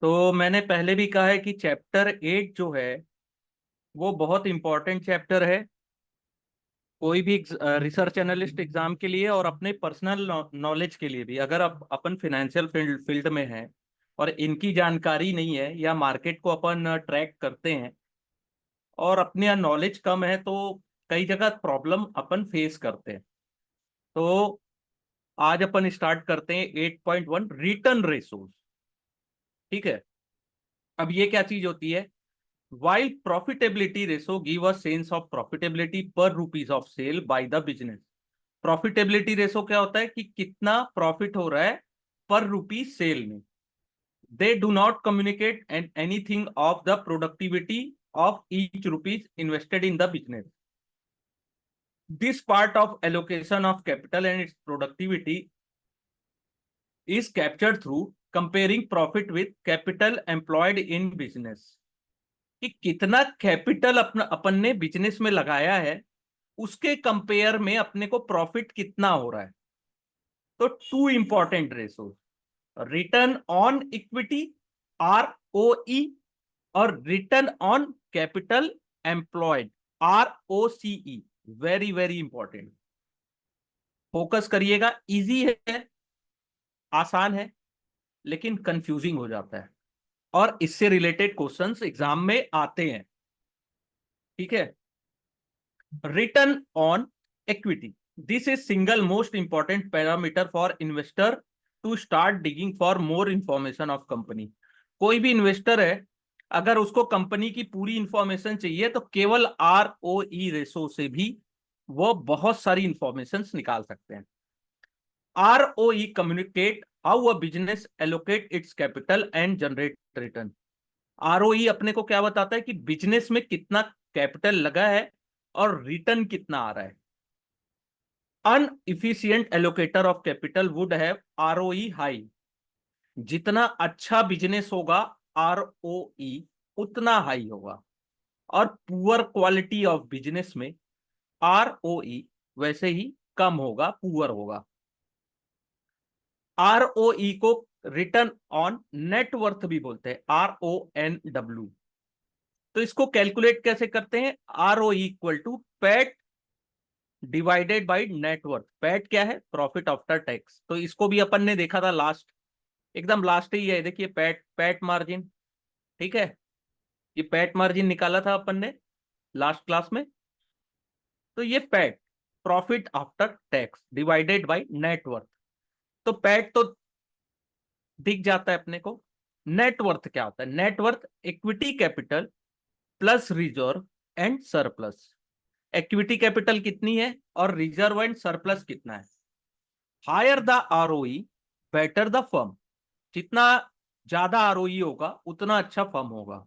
तो मैंने पहले भी कहा है कि चैप्टर 8 जो है वो बहुत इंपॉर्टेंट चैप्टर है, कोई भी रिसर्च एनालिस्ट एग्जाम के लिए और अपने पर्सनल नॉलेज के लिए भी। अगर आप अपन फाइनेंशियल फील्ड फील्ड में हैं और इनकी जानकारी नहीं है या मार्केट को अपन ट्रैक करते हैं और अपने यहाँ नॉलेज कम है तो कई जगह प्रॉब्लम अपन फेस करते हैं। तो आज अपन स्टार्ट करते हैं 8.1 रिटर्न रेशोज। ठीक है। अब ये क्या चीज होती है? While profitability ratio give a sense of profitability per rupees of sale by the business। Profitability ratio क्या होता है कि कितना प्रॉफिट हो रहा है पर रुपी सेल में। They do not communicate and anything of the productivity of each rupees invested in the business. This part of allocation of capital and it's productivity is captured through comparing profit with capital employed in business. कि कितना capital अपना अपन ने business में लगाया है उसके compare में अपने को प्रॉफिट कितना हो रहा है। तो two important ratios, return on equity ROE और return on capital employed ROCE। Very very important, focus करिएगा। इजी है, आसान है, लेकिन कंफ्यूजिंग हो जाता है और इससे रिलेटेड क्वेश्चंस एग्जाम में आते हैं। ठीक है। Return on equity, this is single most important parameter for investor to start digging for more information of company। कोई भी इन्वेस्टर है, अगर उसको कंपनी की पूरी इंफॉर्मेशन चाहिए तो केवल ROE रेशो से भी वो बहुत सारी इंफॉर्मेशन निकाल सकते हैं। ROE communicate how a business allocate it's capital and generate return. ROE अपने को क्या बताता है कि बिजनेस में कितना कैपिटल लगा है और रिटर्न कितना आ रहा है। Inefficient allocator of capital would have ROE high. जितना अच्छा बिजनेस होगा ROE उतना हाई होगा, और पुअर क्वालिटी ऑफ बिजनेस में ROE वैसे ही कम होगा, पुअर होगा। ROE को रिटर्न ऑन नेटवर्थ भी बोलते हैं, RONW। तो इसको कैलकुलेट कैसे करते हैं? ROE equal to PAT divided by net worth. PAT क्या है? Profit after tax. तो इसको भी अपन ने देखा था लास्ट, एकदम लास्ट ही है, देखिए पैट पैट मार्जिन। ठीक है, ये पैट मार्जिन निकाला था अपन ने लास्ट क्लास में। तो ये PAT profit after tax divided by net worth. तो पैट तो दिख जाता है अपने को। नेटवर्थ क्या होता है? Net worth equity capital plus reserve and surplus. Equity capital कितनी है और रिजर्व एंड सरप्लस कितना है। Higher the ROE better the firm. जितना ज्यादा ROE होगा उतना अच्छा फर्म होगा।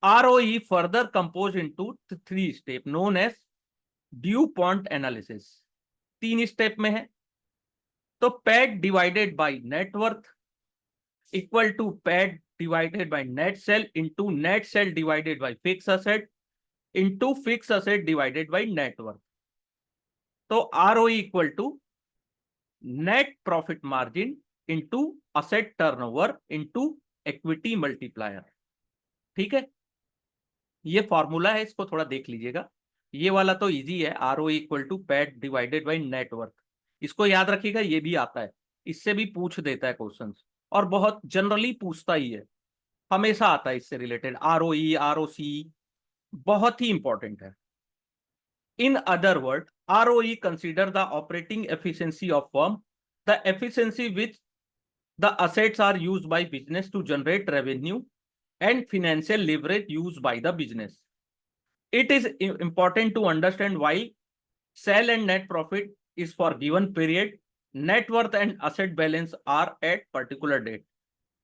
ROE further composed into three step known as DuPont analysis। 3 step में है। तो PAT divided by net worth equal to PAT divided by net sale into net sale divided by fix asset into fix asset divided by net worth. तो ROE equal to net profit margin into asset turnover into equity multiplier. ठीक है, ये formula है, इसको थोड़ा देख लीजिएगा। ये वाला तो इजी है, ROE equal to PAT divided by net worth. इसको याद रखिएगा, ये भी आता है, इससे भी पूछ देता है क्वेश्चंस, और बहुत जनरली पूछता ही है, हमेशा आता है इससे रिलेटेड। ROE ROC बहुत ही इंपॉर्टेंट है। In other word, ROE consider the operating efficiency of firm, the efficiency which the assets are used by business to generate revenue and financial leverage used by the business। It is important to understand why sale and net profit is for given period, net worth and asset balance are at particular date।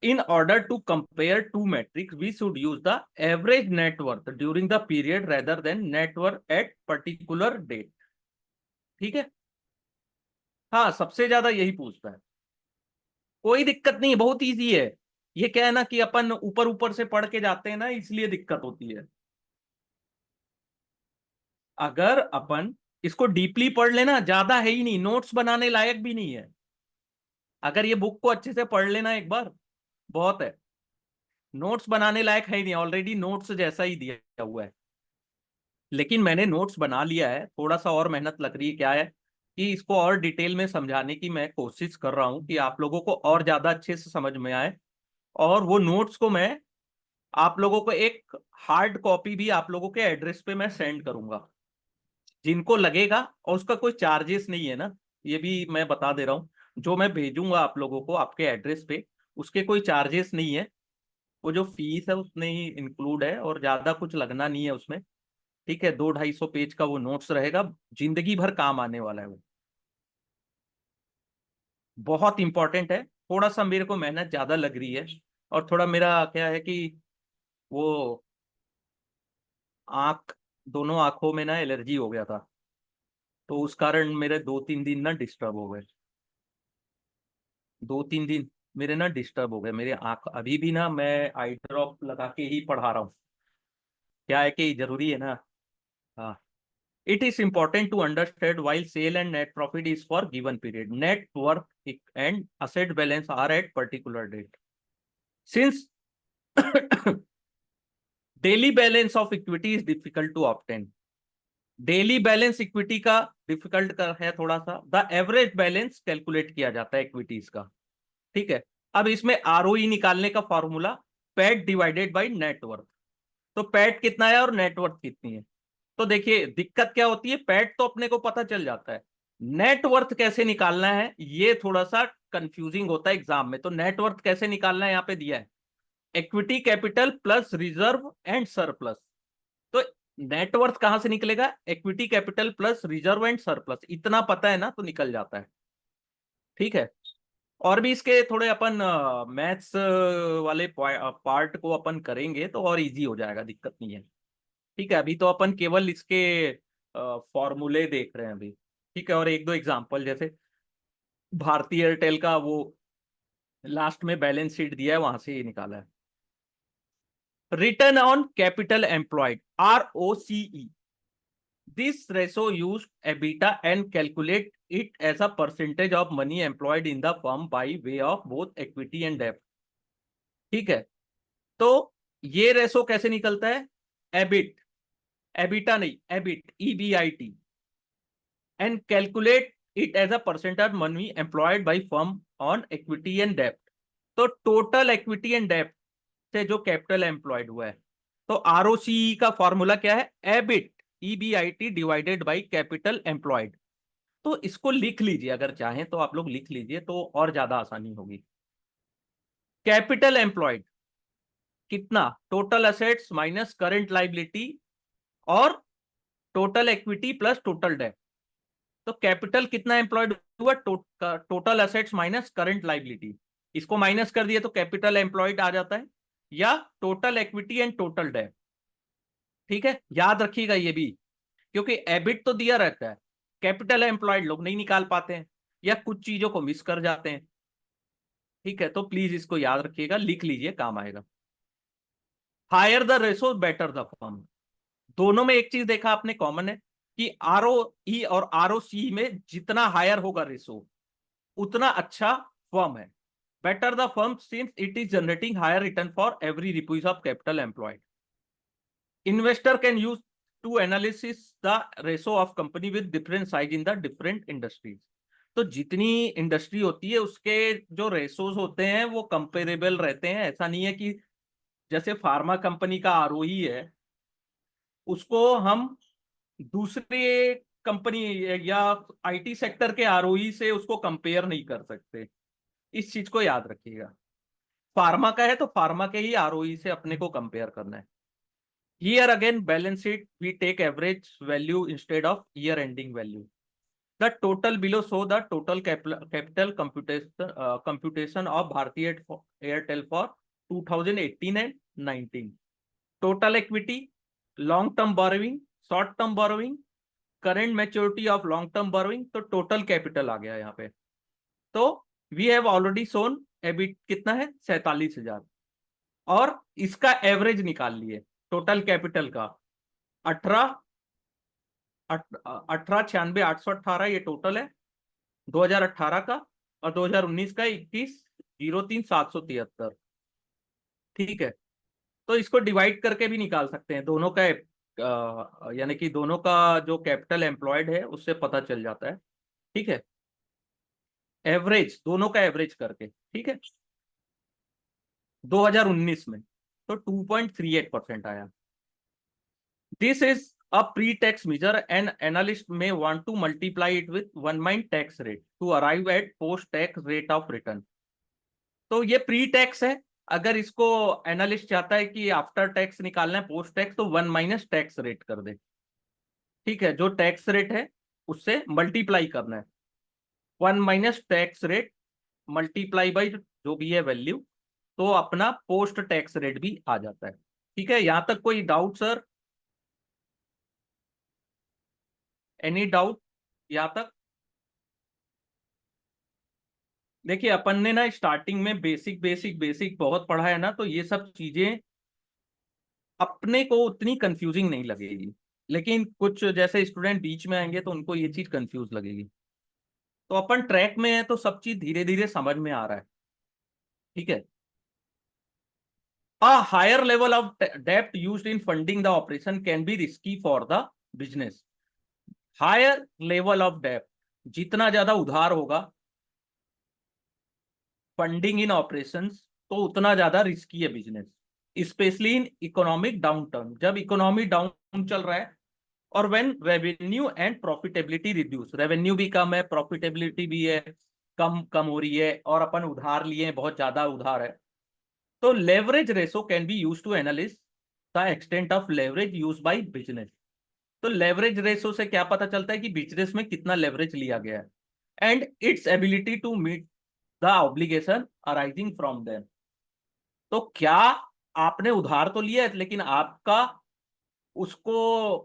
In order to compare two metrics, we should use the average net worth during the period rather than net worth at particular date। ठीक है, हाँ, सबसे ज्यादा यही पूछता है। कोई दिक्कत नहीं है, बहुत इजी है। ये क्या है ना कि अपन ऊपर ऊपर से पढ़ के जाते हैं ना, इसलिए दिक्कत होती है। अगर अपन इसको डीपली पढ़ लेना, ज्यादा है ही नहीं, नोट्स बनाने लायक भी नहीं है। अगर ये बुक को अच्छे से पढ़ लेना एक बार, बहुत है। नोट्स बनाने लायक है ही नहीं, ऑलरेडी नोट्स जैसा ही दिया हुआ है। लेकिन मैंने नोट्स बना लिया है, थोड़ा सा और मेहनत लग रही है, क्या है कि इसको और डिटेल में समझाने की मैं कोशिश कर रहा हूँ कि आप लोगों को और ज्यादा अच्छे से समझ में आए। और वो नोट्स को मैं आप लोगों को एक हार्ड कॉपी भी आप लोगों के एड्रेस पे मैं सेंड करूंगा, जिनको लगेगा। और उसका कोई चार्जेस नहीं है ना, ये भी मैं बता दे रहा हूँ। जो मैं भेजूंगा आप लोगों को आपके एड्रेस पे, उसके कोई चार्जेस नहीं है। वो जो फीस है उसमें ही इंक्लूड है, और ज्यादा कुछ लगना नहीं है उसमें। ठीक है, 200-250 पेज का वो नोट्स रहेगा, जिंदगी भर काम आने वाला है वो। बहुत इंपॉर्टेंट है। थोड़ा सा मेरे को मेहनत ज्यादा लग रही है, और थोड़ा मेरा क्या है कि वो आंख, दोनों आंखों में ना एलर्जी हो गया था, तो उस कारण मेरे 2-3 दिन ना डिस्टर्ब हो गए। 2-3 दिन मेरे ना डिस्टर्ब हो गए, मेरे आंख अभी भी ना, मैं आई ड्रॉप लगा के ही पढ़ा रहा हूँ। क्या है कि जरूरी है ना। हाँ। It is important to understand while sale and net profit is for given period. Net worth and asset balance are at particular date. Since daily balance of equity is difficult to obtain. Daily balance equity का difficult का है थोड़ा सा। The average balance calculate किया जाता है equities का। ठीक है। अब इसमें आरओई निकालने का formula, PAT divided by net worth. तो पैट कितना है और नेटवर्थ कितनी है। तो देखिए दिक्कत क्या होती है, पैट तो अपने को पता चल जाता है, नेटवर्थ कैसे निकालना है ये थोड़ा सा कंफ्यूजिंग होता है एग्जाम में। तो नेटवर्थ कैसे निकालना है यहाँ पे दिया है, equity capital plus reserve and surplus. तो नेटवर्थ कहां से निकलेगा, equity capital plus reserve and surplus, इतना पता है ना तो निकल जाता है। ठीक है। और भी इसके थोड़े अपन मैथ्स वाले पार्ट को अपन करेंगे तो और इजी हो जाएगा, दिक्कत नहीं है। ठीक है, अभी तो अपन केवल इसके फॉर्मूले देख रहे हैं अभी। ठीक है, और एक दो एग्जांपल, जैसे भारती एयरटेल का वो लास्ट में बैलेंस शीट दिया है, वहां से ये निकाला है। Return on capital employed, ROCE, this ratio used EBITDA and calculate it as a percentage of money employed in the firm by way of both equity and debt। ठीक है। तो ये रेशो कैसे निकलता है, एबिट, एबिटा नहीं, EBIT, EBIT, and calculate it as a percentage money employed by firm on equity and डेब्ट। तो टोटल इक्विटी एंड डेब्ट से जो कैपिटल एम्प्लॉयड हुआ है, तो ROCE का फॉर्मूला क्या है, EBIT, EBIT divided by capital employed. तो इसको लिख लीजिए, अगर चाहें तो आप लोग लिख लीजिए तो और ज्यादा आसानी होगी। कैपिटल एम्प्लॉयड कितना, total assets minus current liability, और total equity plus total debt. तो कैपिटल कितना एम्प्लॉयड हुआ, total assets minus current liability, इसको माइनस कर दिए तो कैपिटल एम्प्लॉयड आ जाता है, या total equity and total debt. ठीक है, याद रखिएगा ये भी, क्योंकि एबिट तो दिया रहता है, कैपिटल एम्प्लॉयड लोग नहीं निकाल पाते हैं, या कुछ चीजों को मिस कर जाते हैं। ठीक है, तो प्लीज इसको याद रखिएगा, लिख लीजिए, काम आएगा। Higher the ratio better the firm. दोनों में एक चीज देखा आपने कॉमन है, कि ROE और ROC में जितना हायर होगा रेशो, उतना अच्छा फर्म है। Better the firm since it is generating higher return for every rupees of capital employed. Investor can use to analysis the ratio of company with different size in the different industries. तो जितनी industry होती है उसके जो ratios होते हैं वो comparable रहते हैं। ऐसा नहीं है कि जैसे फार्मा कंपनी का ROE है, उसको हम दूसरे कंपनी या IT सेक्टर के ROE से उसको कंपेयर नहीं कर सकते। इस चीज को याद रखिएगा। फार्मा का है तो फार्मा के ही ROE से अपने को कंपेयर करना है। Here again, balance sheet, we take average value instead of year ending value. The total below show the total capital computation of Bharti Airtel for 2018 and 19. Total equity, long term borrowing, short term borrowing, current maturity of long term borrowing, तो total capital आ गया यहाँ पे। तो we have already shown EBIT कितना है, 47,000, और इसका average निकाल लिए टोटल कैपिटल का, 18, 18,96,818, ये टोटल है 2018 का, और 2019 का 21,03,773। ठीक है, तो इसको डिवाइड करके भी निकाल सकते हैं, दोनों का यानी कि दोनों का जो कैपिटल एम्प्लॉयड है उससे पता चल जाता है। ठीक है, एवरेज, दोनों का एवरेज करके, ठीक है, 2019 में तो 2.38% आया। This is a pre tax measure and analyst may want to multiply it with one mind tax rate to arrive at post tax rate of return. तो ये प्री टैक्स है, अगर इसको एनालिस्ट चाहता है कि आफ्टर टैक्स निकालना है पोस्ट टैक्स, तो वन माइनस टैक्स रेट कर दे। ठीक है, जो टैक्स रेट है उससे मल्टीप्लाई करना है, one minus tax rate multiply by जो भी है वैल्यू, तो अपना पोस्ट टैक्स रेट भी आ जाता है। ठीक है, यहां तक कोई डाउट सर? एनी डाउट यहां तक? देखिए, अपन ने ना स्टार्टिंग में बेसिक बेसिक बेसिक बहुत पढ़ा है ना, तो ये सब चीजें अपने को उतनी कंफ्यूजिंग नहीं लगेगी, लेकिन कुछ जैसे स्टूडेंट बीच में आएंगे तो उनको ये चीज कंफ्यूज लगेगी। तो अपन ट्रैक में है तो सब चीज धीरे धीरे समझ में आ रहा है। ठीक है, a higher level of debt used in funding the operation can be risky for the business। Higher level of डेप्ट, जितना ज्यादा उधार होगा फंडिंग इन ऑपरेशंस, तो उतना ज्यादा रिस्की है business, specially in economic down turn, जब इकोनॉमी डाउन चल रहा है, और when revenue and profitability reduce, revenue भी कम है, प्रॉफिटेबिलिटी भी है, कम कम हो रही है, और अपन उधार लिए हैं, बहुत ज्यादा उधार है। तो leverage ratio can be use to analyse the extent of leverage use by business. तो लेवरेज रेशो से क्या पता चलता है कि बिजनेस में कितना लेवरेज लिया गया है, and its ability to meet the obligation arising from them. तो क्या आपने उधार तो लिया है, लेकिन आपका उसको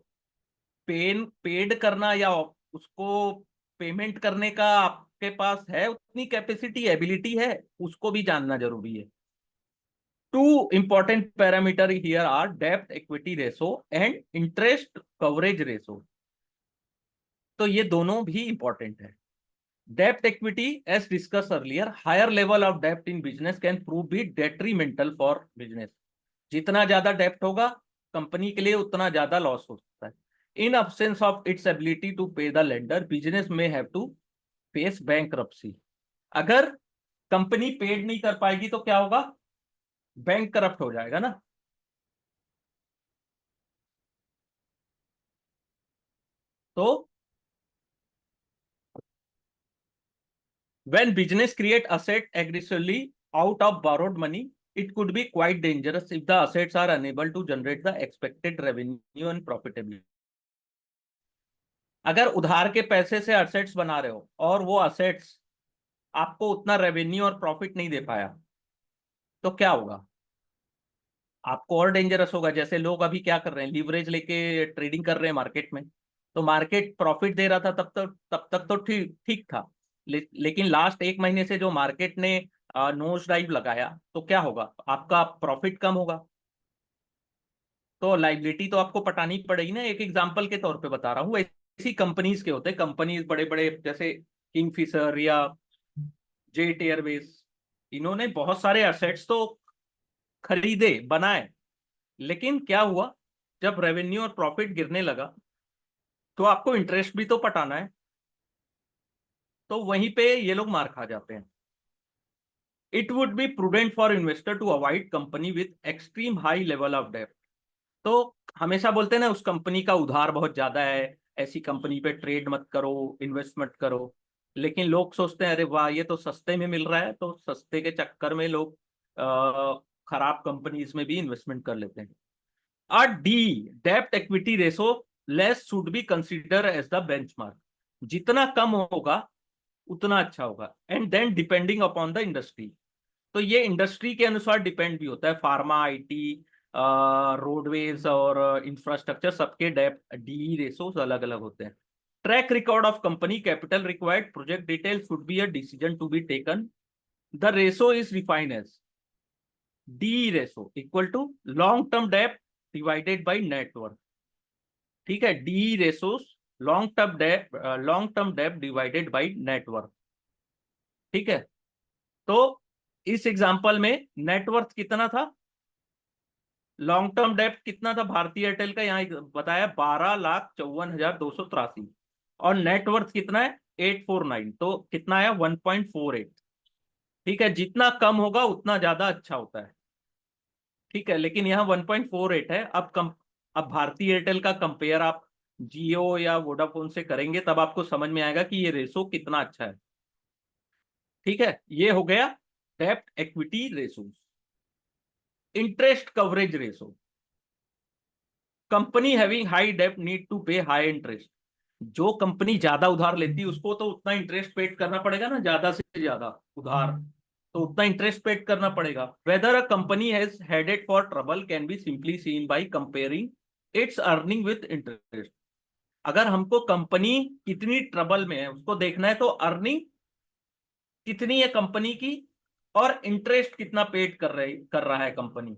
पेड करना या उसको पेमेंट करने का आपके पास है उतनी कैपेसिटी, एबिलिटी है, उसको भी जानना जरूरी है। Two important parameter here are डेब्ट equity ratio and interest coverage ratio. तो ये दोनों भी इंपॉर्टेंट है। डेब्ट equity, as discuss earlier, higher level of डेब्ट in business can prove B detrimental for business. जितना ज्यादा डेब्ट होगा कंपनी के लिए उतना ज्यादा लॉस हो सकता है। In absence of its ability to pay the lender, business may have to face bankruptcy. अगर कंपनी पेड नहीं कर पाएगी तो क्या होगा? बैंक करप्ट हो जाएगा ना। तो when business create asset aggressively out of borrowed money, it could be quite dangerous if the assets are unable to generate the expected revenue and profitability। अगर उधार के पैसे से असेट्स बना रहे हो और वो असेट्स आपको उतना रेवेन्यू और प्रॉफिट नहीं दे पाया, तो क्या होगा? आपको और डेंजरस होगा। जैसे लोग अभी क्या कर रहे हैं, लीवरेज लेके ट्रेडिंग कर रहे हैं मार्केट में, तो मार्केट प्रॉफिट दे रहा था तब तक तो ठीक ठीक था, लेकिन लास्ट एक महीने से जो मार्केट ने नोज डाइव लगाया, तो क्या होगा? आपका प्रॉफिट कम होगा, तो लाइबिलिटी तो आपको पटानी पड़ेगी ना। एक एग्जांपल के तौर पे बता रहा हूँ, ऐसी कंपनीज के होते हैं, कंपनीज बड़े बड़े जैसे किंगफिशर या जेट एयरवेज, इन्होंने बहुत सारे असेट्स तो खरीदे बनाए, लेकिन क्या हुआ, जब रेवेन्यू और प्रॉफिट गिरने लगा तो आपको इंटरेस्ट भी तो पटाना है, तो वहीं पे ये लोग मार खा जाते हैं। It would be prudent for investor to avoid company with extreme high level of डेब्ट। तो हमेशा बोलते हैं ना, उस कंपनी का उधार बहुत ज्यादा है, ऐसी कंपनी पे ट्रेड मत करो, इन्वेस्टमेंट करो। लेकिन लोग सोचते हैं अरे वाह, ये तो सस्ते में मिल रहा है, तो सस्ते के चक्कर में लोग खराब कंपनीज में भी इन्वेस्टमेंट कर लेते हैं। A D, डेब्ट equity ratio less should be consider as the benchmark. जितना कम होगा उतना अच्छा होगा, and then depending upon the industry. तो ये इंडस्ट्री के अनुसार डिपेंड भी होता है, फार्मा, आईटी, रोडवेज और इंफ्रास्ट्रक्चर, सबके डेब्ट डी रेशोस अलग अलग होते हैं। Track record of company capital required project detail should be a decision to be taken. The ratio is defined as D ratio equal to long term डेब्ट divided by net worth. ठीक है, D ratios long term डेब्ट divided by net worth. ठीक है, तो इस example में net worth कितना था? लॉन्ग टर्म डेप्ट कितना था भारतीय एयरटेल का, यहाँ बताया 12,54,283, और नेटवर्थ कितना है 849, तो कितना आया 1.48। ठीक है, जितना कम होगा उतना ज्यादा अच्छा होता है। ठीक है, लेकिन यहाँ 1.48 है। अब भारतीय एयरटेल का कंपेयर आप जियो या वोडाफोन से करेंगे तब आपको समझ में आएगा कि ये रेशो कितना अच्छा है। ठीक है, ये हो गया डेप्ट equity ratio. Interest coverage ratio, company having high डेप्ट need to pay high interest. जो कंपनी ज्यादा उधार लेती है उसको तो उतना इंटरेस्ट पेड करना पड़ेगा ना, ज्यादा से ज्यादा उधार, तो उतना इंटरेस्ट पेड करना पड़ेगा। Whether a company has headed for trouble can be simply seen by comparing its earning with interest. अगर हमको कंपनी कितनी ट्रबल में है उसको देखना है तो अर्निंग कितनी है कंपनी की, और इंटरेस्ट कितना पेड कर रहा है कंपनी,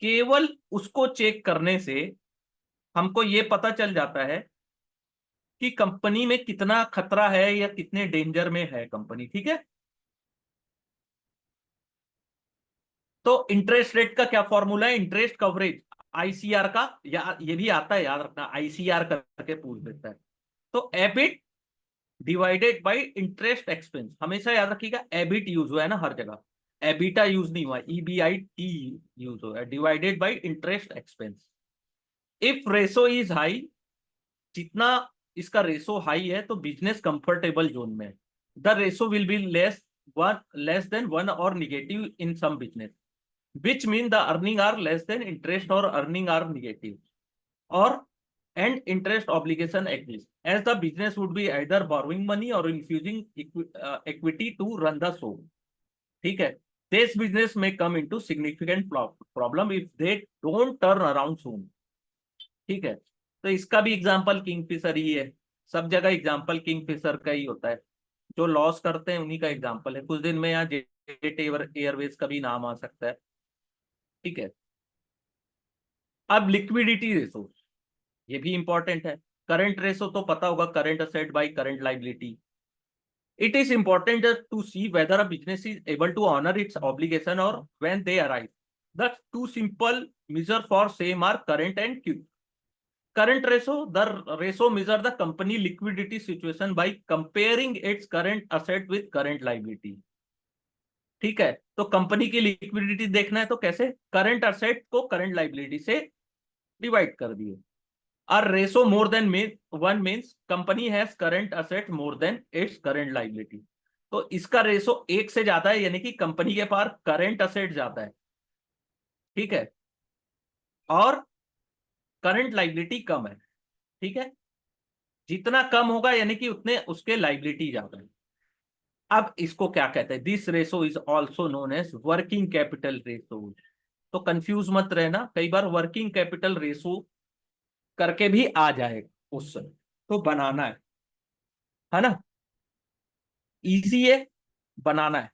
केवल उसको चेक करने से हमको ये पता चल जाता है कि कंपनी में कितना खतरा है या कितने डेंजर में है कंपनी। ठीक है, तो इंटरेस्ट रेट का क्या फॉर्मूला है, इंटरेस्ट कवरेज आईसीआर का, या ये भी आता है याद रखना, आईसीआर करके पूछ देता है। तो EBIT divided by interest expense, हमेशा याद रखिएगा एबिट यूज हुआ है ना हर जगह, एबिटा यूज नहीं हुआ, EBIT यूज हुआ है, divided by interest expense. If ratio is high, जितना इसका रेशो हाई है तो बिजनेस कंफर्टेबल जोन में है। The ratio will be less than one or negative in some business, which mean the earning are less than interest or earning are negative, or and interest obligation exists as the business would be either borrowing money or infusing equity to run the show. ठीक है, this business may come into significant problem if they don't turn around soon. ठीक है, तो इसका भी example Kingfisher ही है, सब जगह एग्जांपल किंगफिशर का ही होता है, जो लॉस करते हैं उन्हीं का एग्जांपल है। कुछ दिन में यहाँ जेट एयरवेज का भी नाम आ सकता है। ठीक है, अब लिक्विडिटी रेशो, ये भी इंपॉर्टेंट है। करंट रेशो तो पता होगा, current asset by current liability. It is important to see whether a business is able to honour its obligation or when they arise. The two simple measure for same are current and Q. Current ratio, the ratio measure the company liquidity situation by comparing its current asset with current liability. ठीक है, तो company की liquidity देखना है तो कैसे, current asset को current liability से डिवाइड कर दिए। A ratio more than one means company has current asset more than its current liability. तो इसका रेशो एक से ज्यादा है, यानी कि कंपनी के पास करंट असेट ज्यादा है। ठीक है, और करंट लाइबिलिटी कम है। ठीक है, जितना कम होगा यानी कि उतने उसके लाइबिलिटी ज्यादा है। अब इसको क्या कहते हैं, this ratio is also known as working capital ratio. तो कंफ्यूज मत रहना, कई बार वर्किंग कैपिटल रेशो करके भी आ जाएगा क्वेश्चन, तो बनाना है ना, इजी है, बनाना है।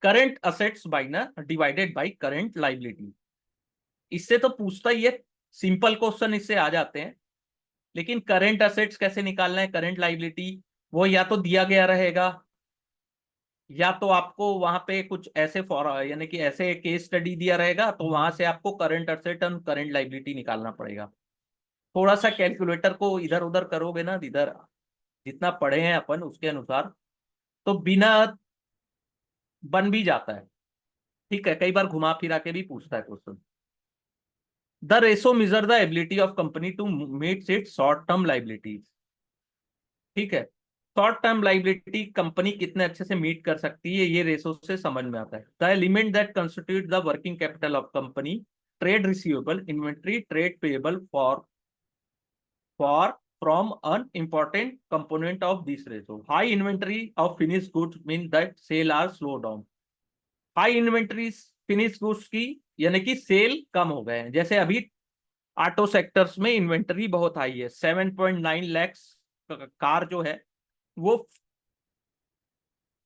करंट असेट्स बाई ना डिवाइडेड बाई करंट लाइबिलिटी, इससे तो पूछता ही है, सिंपल क्वेश्चन इससे आ जाते हैं। लेकिन करंट असेट्स कैसे निकालना है, करंट लाइबिलिटी, वो या तो दिया गया रहेगा, या तो आपको वहां पे कुछ ऐसे फॉर यानी कि ऐसे केस स्टडी दिया रहेगा, तो वहां से आपको करंट असेट और करंट लाइबिलिटी निकालना पड़ेगा। थोड़ा सा कैलकुलेटर को इधर उधर करोगे ना, इधर जितना पढ़े हैं अपन उसके अनुसार, तो बिना बन भी जाता है। ठीक है, कई बार घुमा फिरा के भी पूछता है question. The ratio measure the ability of company to meet its short term liabilities. ठीक है, शॉर्ट टर्म लाइबिलिटी कंपनी कितने अच्छे से मीट कर सकती है, ये रेशो से समझ में आता है। The element that constitute the working capital of company, trade receivable, inventory, trade payable for from an important component of this ratio. High inventory of finished goods mean that sale are slow down. High inventory finish goods की यानी कि cell कम हो गए हैं, जैसे अभी auto sectors में inventory बहुत हाई है, 7.9 लैक्स कार जो है वो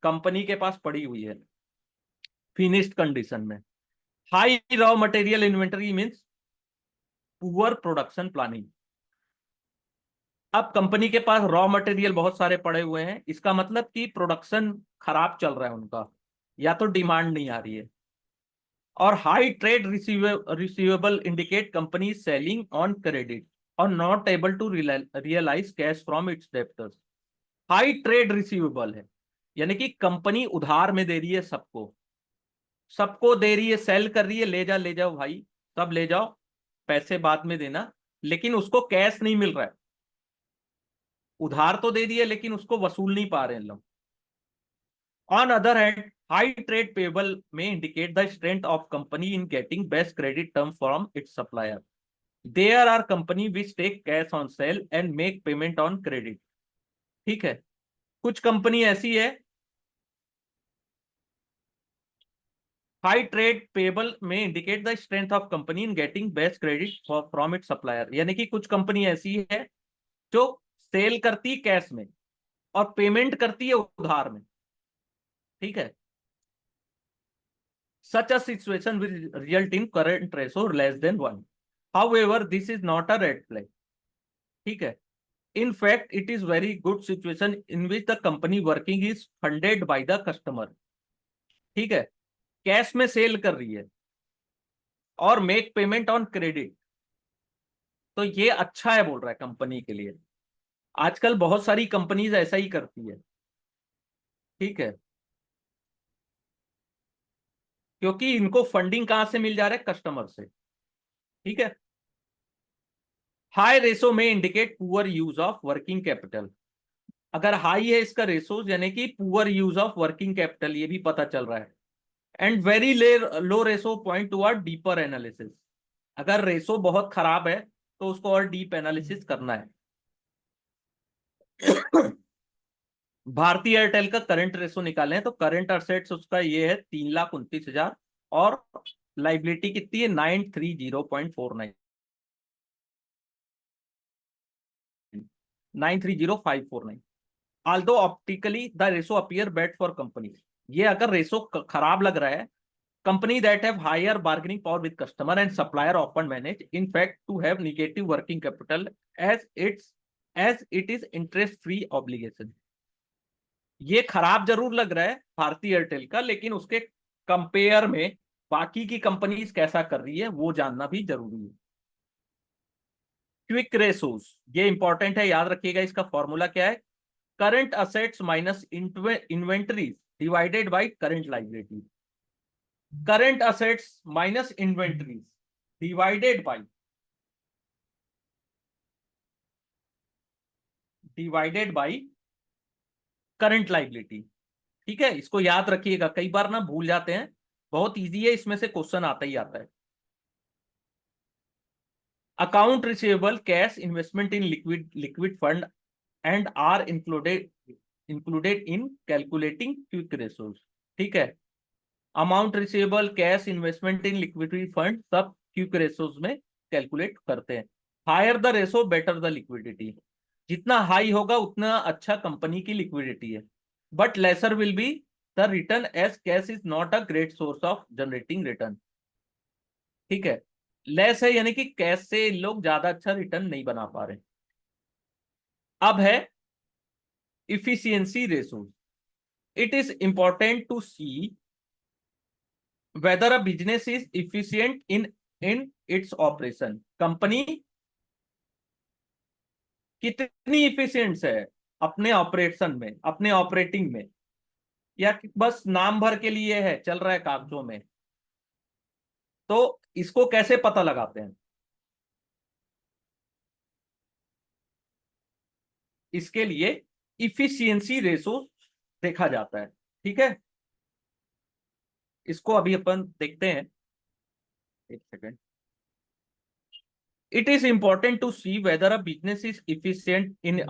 कंपनी के पास पड़ी हुई है फिनिश्ड कंडीशन में। High raw material inventory means poor production planning. अब कंपनी के पास रॉ मटेरियल बहुत सारे पड़े हुए हैं, इसका मतलब कि प्रोडक्शन खराब चल रहा है उनका, या तो डिमांड नहीं आ रही है। और high trade receivable indicate company selling on credit or not able to realise cash from its debtors. High trade receivable है, यानी कि कंपनी उधार में दे रही है सबको, सबको दे रही है, सेल कर रही है, ले जाओ भाई, सब ले जाओ, पैसे बाद में देना, लेकिन उसको कैश नहीं मिल रहा है। उधार तो दे दिए लेकिन उसको वसूल नहीं पा रहे हैं लोग। On other hand, high trade payable may indicate the strength of company in getting best credit term from its supplier. There are company which take cash on sale and make payment on credit. ठीक है, कुछ company ऐसी है, high trade payable may indicate the strength of company in getting best credit from it supplier, यानी कि कुछ company ऐसी है जो सेल करती है कैश में और पेमेंट करती है उधार में। ठीक है, such a situation will result in current ratio less than 1। However this is not a red flag. ठीक है, in fact it is very good situation in which the company working is funded by the customer. ठीक है, cash में cell कर रही है और make payment on credit, तो ये अच्छा है बोल रहा है कंपनी के लिए। आजकल बहुत सारी कंपनीज ऐसा ही करती है। ठीक है, क्योंकि इनको फंडिंग कहां से मिल जा रहा है, कस्टमर से। ठीक है, हाई रेशो में indicate poor use of working capital. अगर हाई है इसका रेशो, यानी कि poor use of working capital, ये भी पता चल रहा है। And very low ratio point toward deeper analysis. अगर रेशो बहुत खराब है तो उसको और डीप एनालिसिस करना है। भारतीय एयरटेल का करंट रेशो निकालें तो करंट असेट्स उसका ये है 3,29,000 और लाइबिलिटी कितनी है 930.49, 930,549। Although optically the ratio appear bed for company. ये अगर रेशो खराब लग रहा है, company that have higher bargaining power with customer and supplier often manage in fact to have negative working capital as it is interest free obligation। ये खराब जरूर लग रहा है भारतीय एयरटेल का, लेकिन उसके कंपेयर में बाकी की कंपनीज कैसा कर रही है वो जानना भी जरूरी है। क्विक रेशोज, ये इंपॉर्टेंट है, याद रखिएगा। इसका फॉर्मूला क्या है, current assets minus inventories divided by current liability. Current assets minus inventories divided by current liability. ठीक है, इसको याद रखिएगा, कई बार ना भूल जाते हैं, बहुत इजी है, इसमें से क्वेश्चन आता ही आता है। Account receivable cash investment in liquid fund and are included in calculating quick ratios. ठीक है, amount receivable cash investment in liquidity fund सब क्विक रेशोज में कैलकुलेट करते हैं। Higher the ratio better the liquidity. जितना हाई होगा उतना अच्छा कंपनी की लिक्विडिटी है, but lesser will be the return as cash is not a great source of generating return. ठीक है, लेस है यानी कि कैश से लोग ज्यादा अच्छा रिटर्न नहीं बना पा रहे। अब है efficiency ratio. It is important to see whether a business is efficient in its operation। कंपनी कितनी इफिशियंट है अपने ऑपरेशन में, अपने ऑपरेटिंग में, या बस नाम भर के लिए है, चल रहा है कागजों में। तो इसको कैसे पता लगाते हैं, इसके लिए इफिशियंसी रेशो देखा जाता है। ठीक है, इसको अभी अपन देखते हैं, एक second. It is important to see whether a business is efficient in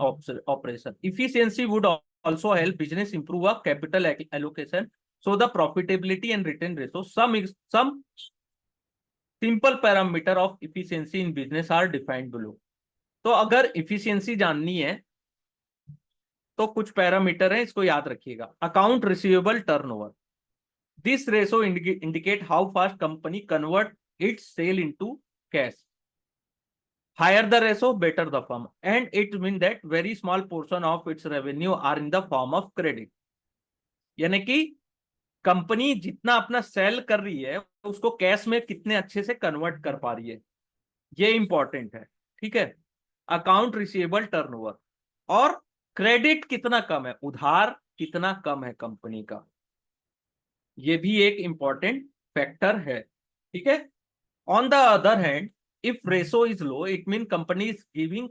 operation। Efficiency would also help business improve a capital allocation, so the profitability and return ratio. Some simple parameter of efficiency in business are defined below। तो अगर efficiency जाननी है तो कुछ parameter है, इसको याद रखिएगा। Account receivable turnover, this ratio indicate how fast company convert its sale into cash. Higher the ratio, better the firm, and it means that very small portion of its revenue are in the form of credit। यानी कि company जितना अपना cell कर रही है उसको cash में कितने अच्छे से कन्वर्ट कर पा रही है, ये इंपॉर्टेंट है। ठीक है। अकाउंट रिसीवेबल टर्नओवर, और क्रेडिट कितना कम है, उधार कितना कम है कंपनी का, ये भी एक इंपॉर्टेंट फैक्टर है। ठीक है। On the other hand, if ratio is low it mean company is giving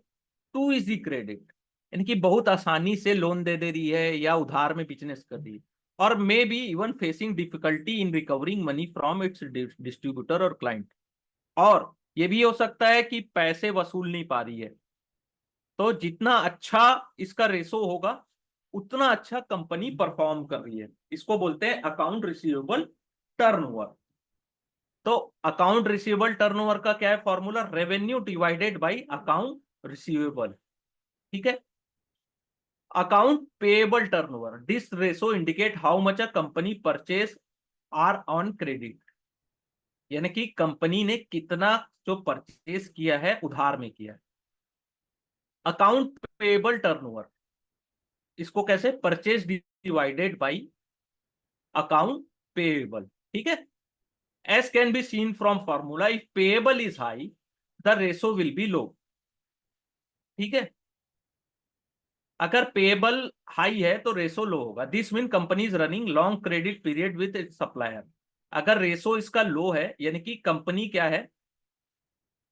too easy credit, यानी कि बहुत आसानी से लोन दे रही है या उधार में बिजनेस कर रही है, और may be even facing difficulty in recovering money from its distributor और क्लाइंट, और ये भी हो सकता है कि पैसे वसूल नहीं पा रही है। तो जितना अच्छा इसका रेशो होगा उतना अच्छा कंपनी परफॉर्म कर रही है, इसको बोलते हैं अकाउंट रिसीवेबल टर्नओवर। तो अकाउंट रिसीवेबल टर्नओवर का क्या है formula, revenue divided by account receivable. ठीक है। Account payable turnover, this ratio indicate how much a company purchase are on credit, यानी कि कंपनी ने कितना जो परचेज किया है उधार में किया है। अकाउंट पेएबल टर्नओवर, इसको कैसे, purchase divided by account payable. ठीक है। As can be seen from formula, if payable is high the ratio will be low. ठीक है। अगर पेएबल हाई है तो रेशो लो होगा, this mean company is running long credit period with its supplier. अगर ratio इसका लो है यानी कि कंपनी क्या है,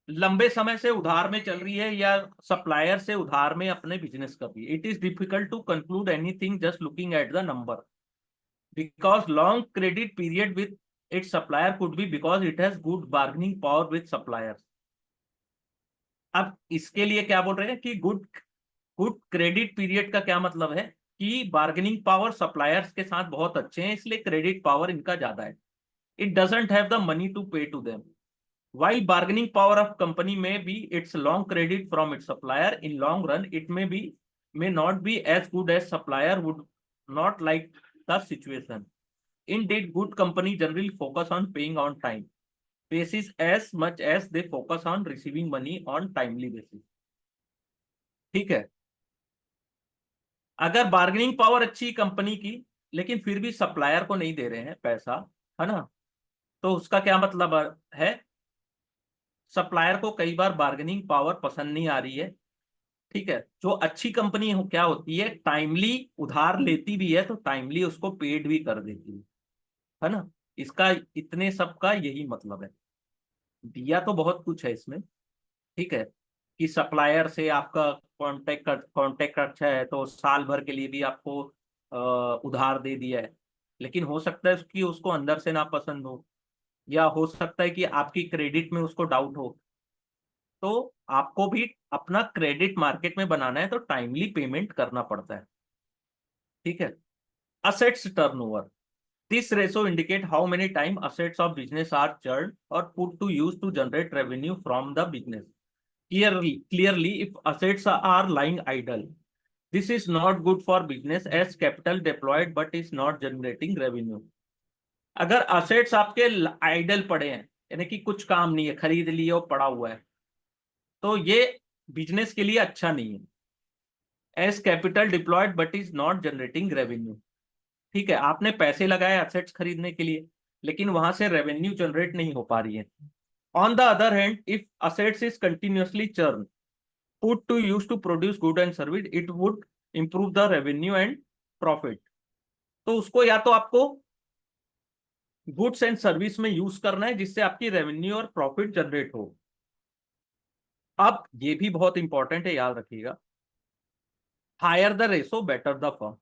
लंबे समय से उधार में चल रही है या सप्लायर से उधार में अपने बिजनेस कर रही है। It is difficult to conclude anything just looking at the number, because long credit period with its supplier could be because it has good bargaining power with suppliers. अब इसके लिए क्या बोल रहे हैं कि गुड गुड क्रेडिट पीरियड का क्या मतलब है कि बार्गेनिंग पावर सप्लायर्स के साथ बहुत अच्छे हैं, इसलिए क्रेडिट पावर इनका ज्यादा है। It doesn't have the money to pay to them, while bargaining power of company may be its long credit from its supplier, in long run it may not be as good as supplier would not like the situation. Indeed, good company generally focus on paying on time basis as much as they focus on receiving money on timely basis. ठीक है। अगर bargaining power अच्छी company की लेकिन फिर भी supplier को नहीं दे रहे हैं पैसा, है ना, तो उसका क्या मतलब है, सप्लायर को कई बार बार्गेनिंग पावर पसंद नहीं आ रही है। ठीक है। जो अच्छी कंपनी हो क्या होती है, टाइमली उधार लेती भी है तो टाइमली उसको पेड भी कर देती है ना। इसका इतने सब का यही मतलब है। दिया तो बहुत कुछ है इसमें। ठीक है। कि सप्लायर से आपका कांटेक्ट अच्छा है तो साल भर के लिए भी आपको उधार दे दिया है, लेकिन हो सकता है कि उसको अंदर से ना पसंद हो, या हो सकता है कि आपकी क्रेडिट में उसको डाउट हो। तो आपको भी अपना क्रेडिट मार्केट में बनाना है तो टाइमली पेमेंट करना पड़ता है। ठीक है। assets turnover, this ratio indicate how many time assets of business are churned or put to use to generate revenue from the business. Clearly if assets are lying idle, this is not good for business as capital deployed but is not generating revenue. अगर assets आपके idol पड़े हैं यानी कि कुछ काम नहीं है, खरीद लिए और पड़ा हुआ है, तो ये बिजनेस के लिए अच्छा नहीं है। As capital deployed but is not generating revenue. ठीक है। आपने पैसे लगाए असेट्स खरीदने के लिए लेकिन वहां से रेवेन्यू जनरेट नहीं हो पा रही है। On the other hand, if assets is continuously churn put to use to produce good and service it would improve the revenue and profit. तो उसको या तो आपको गुड्स एंड सर्विस में यूज करना है जिससे आपकी रेवेन्यू और प्रॉफिट जनरेट हो। अब ये भी बहुत इंपॉर्टेंट है, याद रखिएगा, higher the ratio better the firm.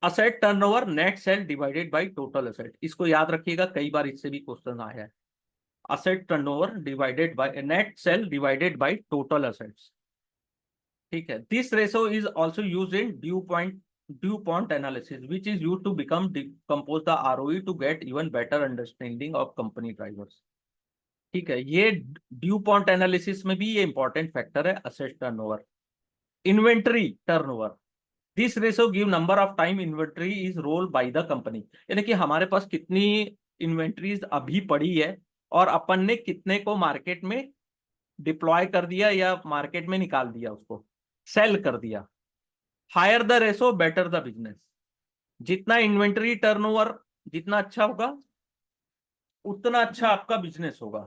Asset turnover net sale divided by total asset, इसको याद रखिएगा, कई बार इससे भी क्वेश्चन आया है। Asset turnover divided by net sale divided by total assets. ठीक है। This ratio is also used in DuPont analysis which is used to become decompose the ROE to get even better understanding of company drivers. ठीक है। ये DuPont analysis में भी ये important factor है asset turnover. Inventory turnover, this ratio give number of time inventory is roll by the company, यानी कि हमारे पास कितनी इन्वेंट्रीज अभी पड़ी है और अपन ने कितने को मार्केट में डिप्लॉय कर दिया या मार्केट में निकाल दिया, उसको सेल कर दिया। Higher the ratio better the business, जितना इन्वेंटरी टर्नओवर जितना अच्छा होगा उतना अच्छा आपका बिजनेस होगा।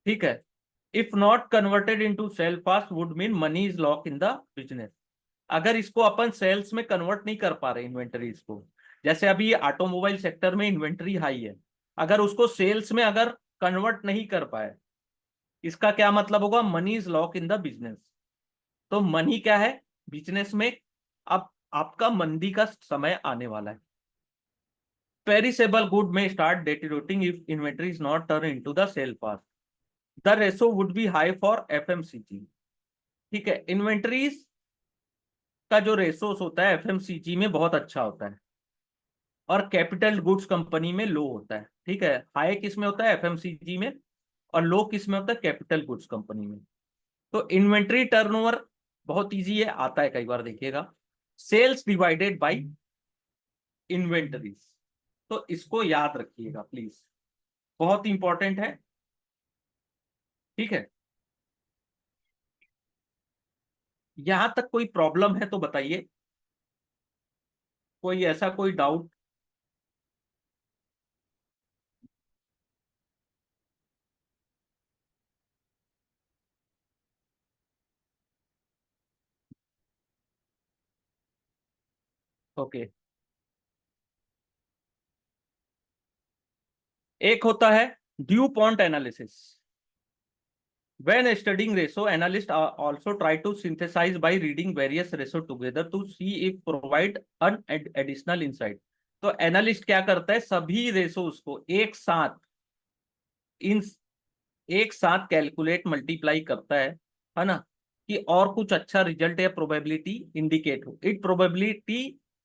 ठीक है। If not converted into sale fast would mean money is lock in the business. अगर इसको अपन सेल्स में कन्वर्ट नहीं कर पा रहे इन्वेंटरीज को, जैसे अभी ऑटोमोबाइल सेक्टर में इन्वेंटरी हाई है, अगर उसको सेल्स में अगर कन्वर्ट नहीं कर पाए, इसका क्या मतलब होगा? Money is lock in the business. तो मनी क्या है बिजनेस में? अब आपका मंदी का समय आने वाला है। Perishable good may start deteriorating if inventory is not turn into the sale fast. The ratio would be high for FMCG. ठीक है। इन्वेंटरीज का जो रेशोस होता है एफएमसीजी में बहुत अच्छा होता है, और कैपिटल गुड्स कंपनी में लो होता है। ठीक है। हाई किस में होता है? एफएमसीजी में। और लो किस में होता है? कैपिटल गुड्स कंपनी में। तो इन्वेंट्री टर्नओवर बहुत इजी है, आता है कई बार, देखिएगा। Sales divided by inventories. तो इसको याद रखिएगा प्लीज, बहुत इंपॉर्टेंट है। ठीक है। यहां तक कोई प्रॉब्लम है तो बताइए, कोई ऐसा कोई डाउट? ओके। एक होता है due point analysis. When studying ratio, analysts also try to synthesize by reading various ratio together to see if provide an additional insight. तो एनालिस्ट क्या करता है? सभी रेशोस को इन एक साथ कैलकुलेट मल्टीप्लाई करता है ना, कि और कुछ अच्छा रिजल्ट या प्रोबेबिलिटी इंडिकेट हो। It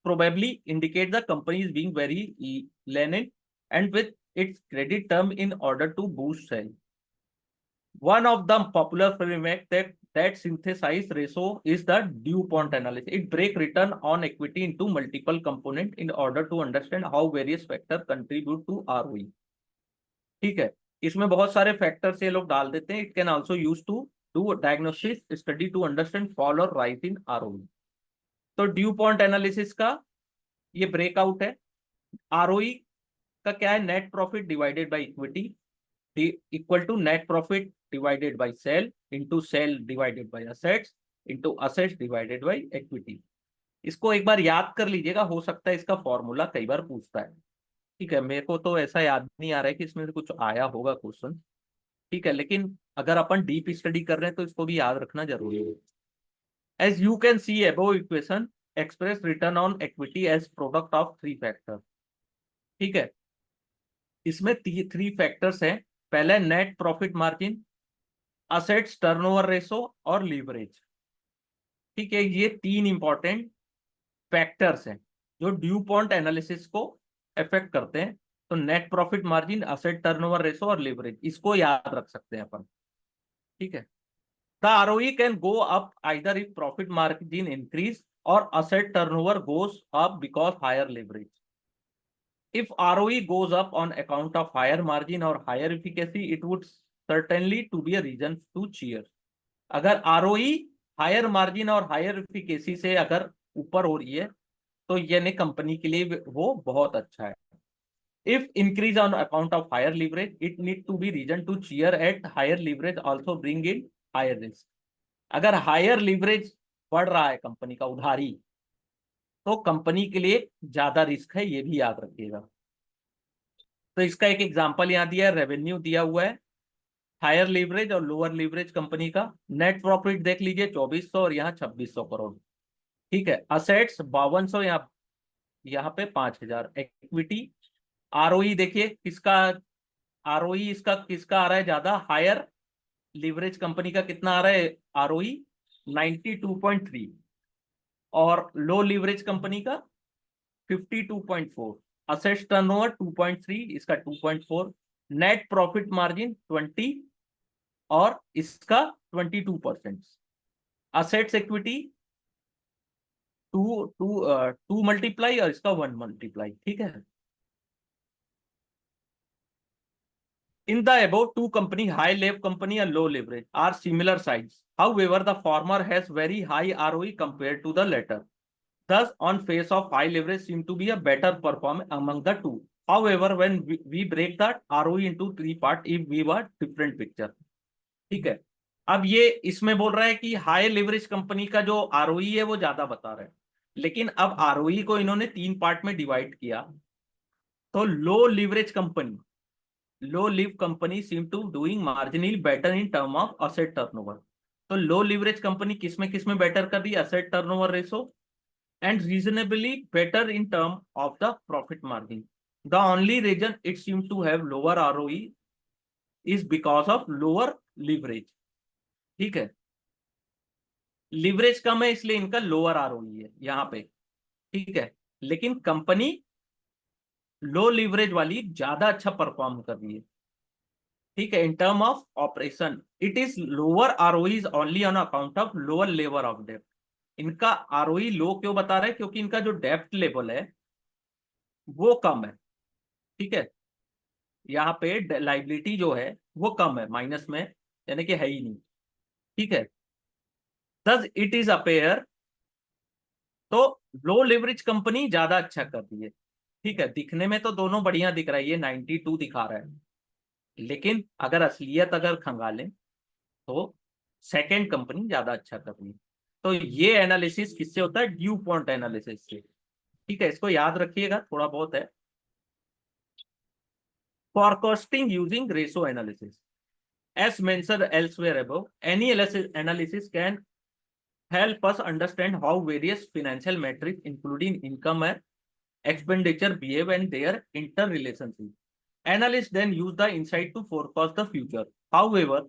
probably indicate the company is being very lenient and with its credit term in order to boost sale. One of the popular framework that synthesize ratio is the DuPont analysis. It break return on equity into multiple component in order to understand how various factor contribute to ROE. ठीक है। इसमें बहुत सारे factors ये लोग डाल देते हैं। It can also use to do diagnosis study to understand fall or rise in ROE। तो ड्यू पॉइंट एनालिसिस का ये ब्रेकआउट है। ROE का क्या है? Net profit divided by equity equal to net profit divided by sale into sale divided by assets into assets divided by equity. इसको एक बार याद कर लीजिएगा, हो सकता है इसका फॉर्मूला कई बार पूछता है। ठीक है। मेरे को तो ऐसा याद नहीं आ रहा है कि इसमें से कुछ आया होगा क्वेश्चन। ठीक है। लेकिन अगर अपन डीप स्टडी कर रहे हैं तो इसको भी याद रखना जरूरी है। As you can see above equation express return on equity as product of three factor. ठीक है। इसमें थ्री फैक्टर्स हैं। पहले net profit margin, assets turnover ratio और लीवरेज। ठीक है। ये तीन इंपॉर्टेंट फैक्टर्स हैं जो ड्यू पॉइंट एनालिसिस को अफेक्ट करते हैं। तो net profit margin, asset turnover ratio और लीवरेज, इसको याद रख सकते हैं अपन। ठीक है। The ROE can go up either if profit margin increase और asset turnover goes up because higher leverage. If ROE goes up on account of higher margin or higher efficacy, it would certainly to be a reason to cheer. अगर ROE higher margin और higher efficacy से अगर ऊपर हो रही है तो यानी कंपनी के लिए वो बहुत अच्छा है। If increase on account of higher leverage, it need to be reason to cheer at higher leverage also bring in higher risk. अगर हायर लीवरेज बढ़ रहा है कंपनी का उधारी, तो कंपनी के लिए ज्यादा रिस्क है, ये भी याद रखिएगा। तो इसका एक एग्जांपल यहाँ दिया है, रेवेन्यू दिया हुआ है, हायर लीवरेज और लोअर लीवरेज कंपनी का। नेट प्रॉफिट देख लीजिए 2400 और यहाँ 2600 करोड़। ठीक है। असेट्स 5200, यहाँ पे 5000। इक्विटी आरओई देखिए किसका, आरओई इसका किसका आ रहा है ज्यादा? हायर लीवरेज कंपनी का कितना आ रहा है आरओई? 92.3। और लो लीवरेज कंपनी का 52.4। असेट्स टर्नओवर 2.3, इसका 2.4। नेट प्रॉफिट मार्जिन 20 और इसका 22%। असेट्स इक्विटी 2 मल्टीप्लाई और इसका 1 मल्टीप्लाई। ठीक है। In the above two company, high lev company and low leverage are similar size. However, the former has very high ROE compared to the latter. Thus, on face of high leverage seem to be a better performance among the two. However, when we break the ROE into three part, if we were different picture. ठीक है, अब ये इसमें बोल रहा है कि high leverage company का जो ROE है वो ज्यादा बता रहा है, लेकिन अब ROE को इन्होंने तीन पार्ट में डिवाइड किया। तो low live company seem to doing marginally better in term of asset turnover. तो लो लिवरेज कंपनी किस में बेटर कर रही है, asset turnover ratio, and reasonably better in term of the profit margin. The only reason it seems to have lower ROE is because of lower leverage. ठीक है, leverage कम है इसलिए इनका लोअर ROE है यहाँ पे। ठीक है, लेकिन कंपनी लो लिवरेज वाली ज्यादा अच्छा परफॉर्म कर रही है। ठीक है, in term of operation it is lower ROE only on account of lower level of डेप्ट। इनका ROE लो क्यों बता रहा है, क्योंकि इनका जो डेप्ट लेवल है वो कम है। ठीक है, यहाँ पे लाइबिलिटी जो है वो कम है, माइनस में, यानी कि है ही नहीं। ठीक है, दस इट इज अपेयर, तो लो लेवरेज कंपनी ज्यादा अच्छा कर रही है। ठीक है, दिखने में तो दोनों बढ़िया दिख रहा है, ये 92 दिखा रहा है, लेकिन अगर असलियत अगर खंगालें तो सेकंड कंपनी ज्यादा अच्छा कर रही है। तो ये एनालिसिस किससे होता है, ड्यू पॉइंट एनालिसिस से। ठीक है, इसको याद रखिएगा, थोड़ा बहुत है। Forecasting using ratio analysis, as mentioned elsewhere above, any analysis can help us understand how various financial metrics, including income and expenditure, behave and their interrelationship. Analysts then use the insight to forecast the future. However,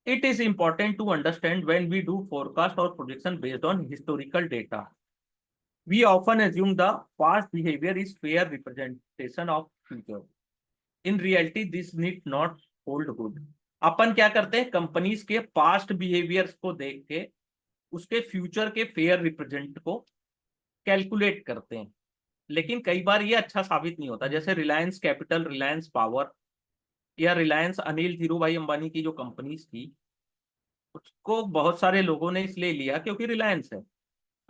it is important to understand when we do forecast or projection based on historical data. We often assume the past behavior is fair representation of future. In reality, this need not hold good. अपन क्या करते हैं, companies के past behaviours को देख के उसके future के fair represent को कैलकुलेट करते हैं, लेकिन कई बार ये अच्छा साबित नहीं होता। जैसे रिलायंस कैपिटल, रिलायंस पावर या रिलायंस अनिल धीरूभाई अंबानी की जो कंपनीज थी, उसको बहुत सारे लोगों ने इसलिए लिया क्योंकि रिलायंस है,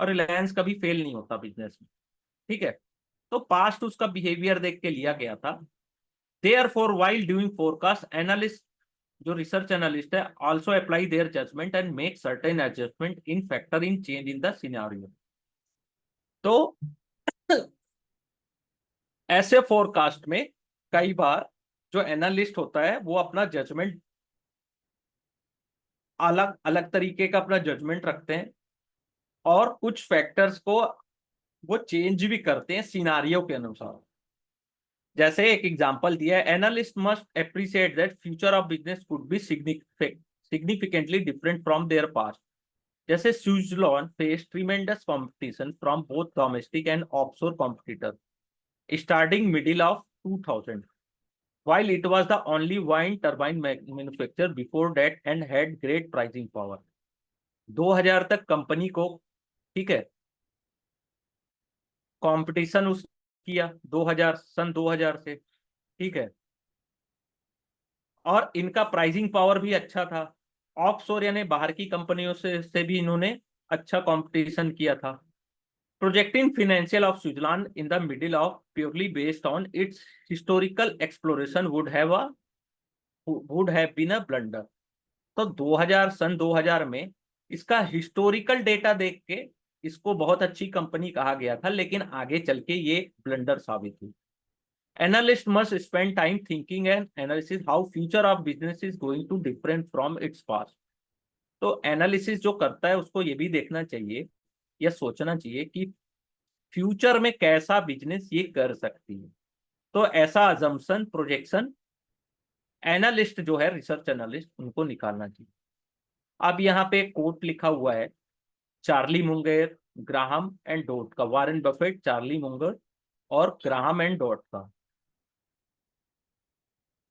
और रिलायंस कभी फेल नहीं होता बिजनेस में। ठीक है, तो पास्ट उसका बिहेवियर देख के लिया गया था। Therefore, while doing forecast, analysts जो रिसर्च एनालिस्ट है also apply their judgment and make certain adjustment in factor in change in the scenario. तो ऐसे फोरकास्ट में कई बार जो एनालिस्ट होता है वो अपना जजमेंट अलग अलग तरीके का अपना जजमेंट रखते हैं, और कुछ फैक्टर्स को वो चेंज भी करते हैं सिनारियो के अनुसार। जैसे एक एग्जांपल दिया है, analyst must appreciate that future of business could be significantly different from their past. जैसे Switzerland face tremendous competition from both domestic and offshore competitor starting middle of 2000, while it was the only wind turbine manufacturer before that and had great pricing power. 2000 तक company को, ठीक है, competition उस किया 2000 से। ठीक है, और इनका प्राइसिंग पावर भी अच्छा था, ऑफशोर यानी बाहर की कंपनियों से भी इन्होंने अच्छा कंपटीशन किया था। Projecting financial of Switzerland in the middle of purely based on its historical exploration would have been a blunder. तो 2000 में इसका हिस्टोरिकल डेटा देख के इसको बहुत अच्छी कंपनी कहा गया था, लेकिन आगे चल के ये ब्लंडर साबित हुई। Analyst must spend time thinking and analysis how future of business is going to different from its past. तो एनालिसिस जो करता है उसको ये भी देखना चाहिए या सोचना चाहिए कि फ्यूचर में कैसा बिजनेस ये कर सकती है। तो ऐसा अजम्पशन प्रोजेक्शन एनालिस्ट जो है, रिसर्च एनालिस्ट, उनको निकालना चाहिए। अब यहाँ पे कोट लिखा हुआ है Charlie Munger, Graham and Dodd का, वारेन बफेट, चार्ली मुंगर और ग्राहम एंड डॉट का।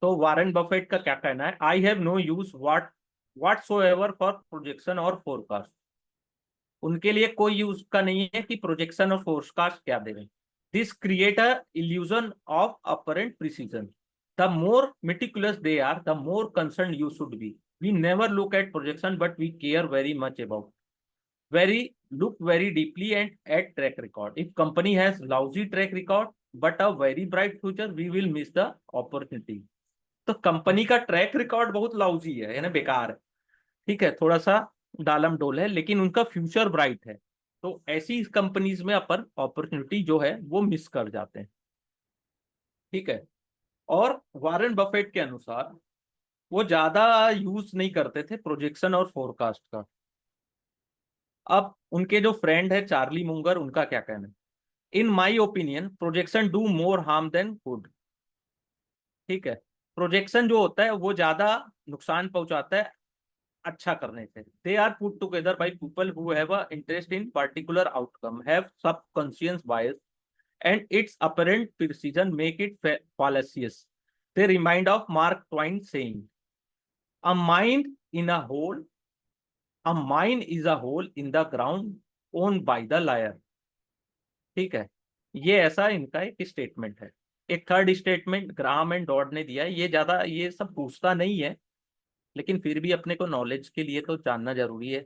तो वारेन बफेट का क्या कहना है, I have no use whatsoever for projection or forecast. उनके लिए कोई यूज का नहीं है कि प्रोजेक्शन और फोरकास्ट क्या दें। This create a illusion of apparent precision. The more meticulous they are, the more concern you should be. We never look at projection but we care very much about. very look very deeply and at track record. If company has lousy track record but a very bright future, we will miss the opportunity. तो company का track record बहुत lousy है, यानी बेकार है, ठीक है, थोड़ा सा डालम डोल है, लेकिन उनका फ्यूचर ब्राइट है, तो ऐसी कंपनीज में अपन अपॉर्चुनिटी जो है वो मिस कर जाते हैं, ठीक है। और वारेन बफेट के अनुसार वो ज्यादा यूज नहीं करते थे प्रोजेक्शन और फोरकास्ट का। अब उनके जो फ्रेंड है चार्ली मुंगर, उनका क्या कहना है? In my opinion projection do more harm than good, ठीक है। प्रोजेक्शन जो होता है वो ज्यादा नुकसान पहुंचाता है अच्छा करने से। They are put together by people who have a interest in particular outcome, have subconscious bias, and its apparent precision make it fallacious. They remind of Mark Twain saying, "A mind in a hole, a mine is a hole in the ground owned by the liar." ठीक है, ये ऐसा इनका एक statement है। एक third statement Graham and Dodd ने दिया है, ये ज्यादा ये सब पूछता नहीं है, लेकिन फिर भी अपने को नॉलेज के लिए तो जानना जरूरी है,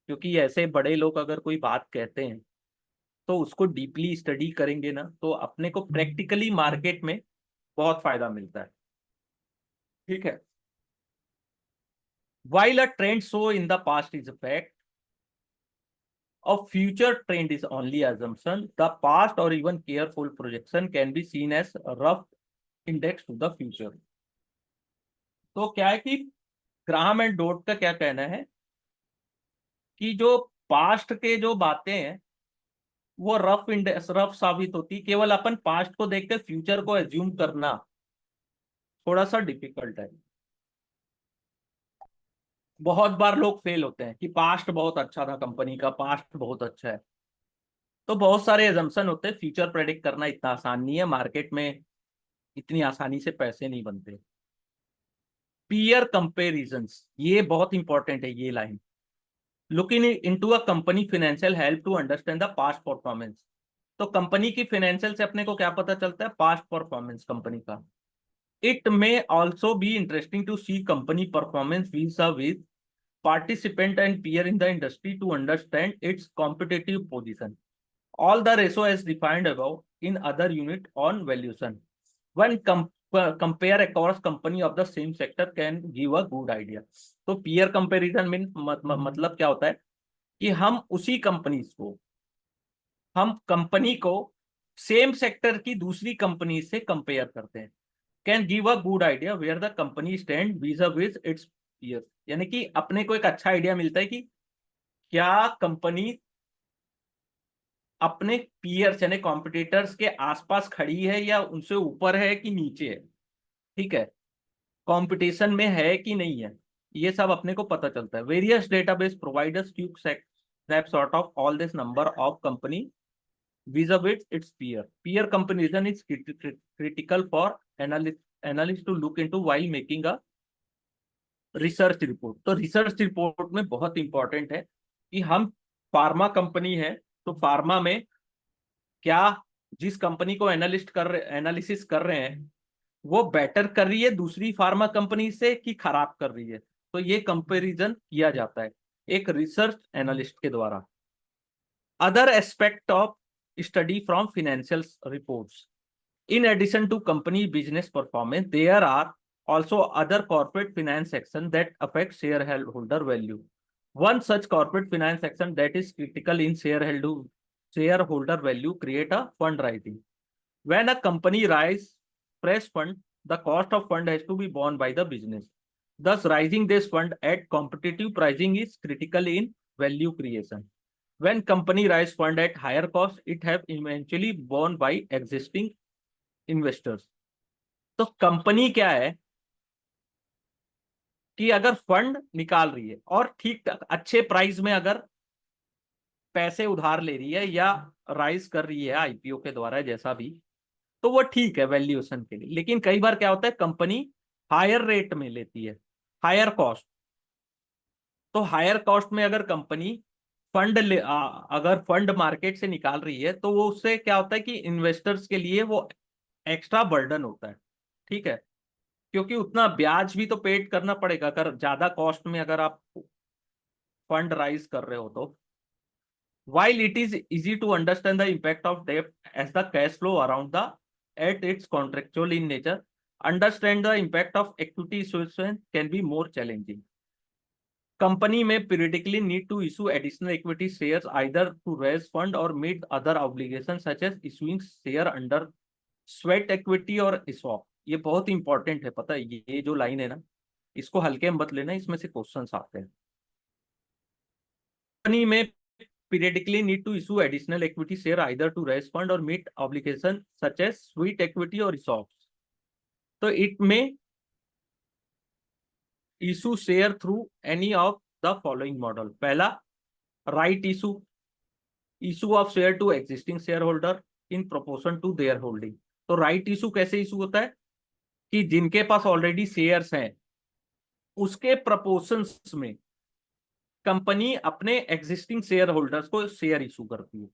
क्योंकि ऐसे बड़े लोग अगर कोई बात कहते हैं तो उसको डीपली स्टडी करेंगे ना, तो अपने को प्रैक्टिकली मार्केट में बहुत फायदा मिलता है, ठीक है। While a trend show in the past is a fact, a future trend is only assumption. The past or even careful projection can be seen as a rough index to the future. तो क्या है कि Graham and डोड का क्या कहना है कि जो पास्ट के जो बातें हैं वो रफ इंडेक्स, रफ साबित होती, केवल अपन पास्ट को देखकर फ्यूचर को एज्यूम करना थोड़ा सा डिफिकल्ट है। बहुत बार लोग फेल होते हैं कि पास्ट बहुत अच्छा था, कंपनी का पास्ट बहुत अच्छा है, तो बहुत सारे एजम्पशन होते हैं, फ्यूचर प्रेडिक्ट करना इतना आसान नहीं है, मार्केट में इतनी आसानी से पैसे नहीं बनते। पीयर कंपेरिजंस, ये बहुत इंपॉर्टेंट है ये line. Looking into a company financial help to understand the past performance. तो कंपनी की फाइनेंशियल से अपने को क्या पता चलता है? पास्ट परफॉर्मेंस कंपनी का। It may also be interesting to see company performance with participant and peer in the industry to understand its competitive position. All the ratio as defined above in other unit on valuation. When compare across company of the same sector can give a good idea. तो peer comparison में मतलब क्या होता है कि हम उसी companies को, हम कंपनी को सेम सेक्टर की दूसरी कंपनी से कंपेयर करते हैं। Can give a good idea where the company stand vis vis its peer, यानी कि अपने को एक अच्छा आइडिया मिलता है कि क्या कंपनी अपने पीयर्स यानी कॉम्पिटिटर्स के आसपास खड़ी है या उनसे ऊपर है कि नीचे है, ठीक है, कंपटीशन में है कि नहीं है, ये सब अपने को पता चलता है। Various database providers quick snapshot of all this number of company vis-a-vis its peer. Peer comparison is critical for analysts to look into while making a research report. तो रिसर्च रिपोर्ट में बहुत इंपॉर्टेंट है कि हम pharma company है, तो pharma में क्या जिस कंपनी को एनालिसिस कर रहे हैं वो बेटर कर रही है दूसरी फार्मा कंपनी से कि खराब कर रही है, तो ये कंपैरिजन किया जाता है एक रिसर्च एनालिस्ट के द्वारा। Other aspect of study from financial reports, in addition to company business performance, there are also other corporate finance section that affect shareholder value. One such corporate finance section that is critical in shareholder value create a fundraising. When a company rise fresh fund, the cost of fund has to be borne by the business. Thus, raising this fund at competitive pricing is critical in value creation. When company rise fund at higher cost, it have eventually borne by existing investors. तो company क्या है कि अगर fund निकाल रही है और ठीक अच्छे प्राइस में अगर पैसे उधार ले रही है या राइज कर रही है आईपीओ के द्वारा जैसा भी, तो वो ठीक है वैल्यूएशन के लिए। लेकिन कई बार क्या होता है कंपनी हायर रेट में लेती है, हायर कॉस्ट। तो हायर कॉस्ट में अगर कंपनी अगर फंड मार्केट से निकाल रही है तो वो उससे क्या होता है कि इन्वेस्टर्स के लिए वो एक्स्ट्रा बर्डन होता है, ठीक है, क्योंकि उतना ब्याज भी तो पेड करना पड़ेगा अगर ज्यादा कॉस्ट में अगर आप फंड राइज कर रहे हो तो। While it is easy to understand the impact of debt as the cash flow around the at its contractual in nature, understand the impact of equity issuance can be more challenging. Company may periodically need to issue additional equity shares either to raise fund or meet other obligations such as issuing share under sweat equity और ESOP. ये बहुत important है, पता है ये जो line है ना, इसको हल्के में मत लेना, इसमें से क्वेश्चंस आते हैं. Company may periodically need to issue additional equity share either to raise fund or meet obligations such as sweat equity or ESOPs. So it may issue share through any of the following model. पहला, right issue of share to existing shareholder in proportion to their holding. तो right issue कैसे issue होता है कि जिनके पास already shares हैं उसके proportions में कंपनी अपने एग्जिस्टिंग शेयर होल्डर्स को शेयर इशू करती है.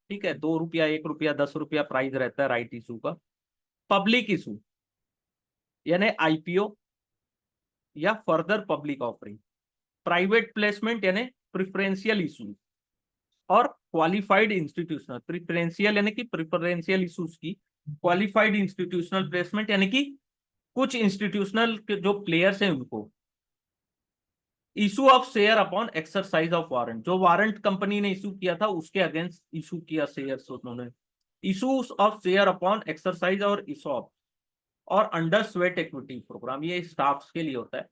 ठीक है, 2 रुपया, 1 रुपया, 10 रुपया प्राइस रहता है राइट इशू का. पब्लिक इशू यानी आईपीओ या further public offering. Private placement यानी प्रिफरेंशियल इशू और क्वालिफाइड इंस्टीट्यूशनल. प्रिफरेंशियल यानी कि प्रिफरेंशियल इशूज की, क्वालिफाइड इंस्टीट्यूशनल प्लेसमेंट यानी कि कुछ इंस्टीट्यूशनल के जो प्लेयर्स हैं उनको. Issue of share upon exercise of warrant, जो वारंट कंपनी ने इशू किया था उसके अगेंस्ट इशू किया शेयर्स उन्होंने. Issues of share upon exercise और इशॉप और अंडर स्वेट इक्विटी प्रोग्राम, ये स्टाफ्स के लिए होता है.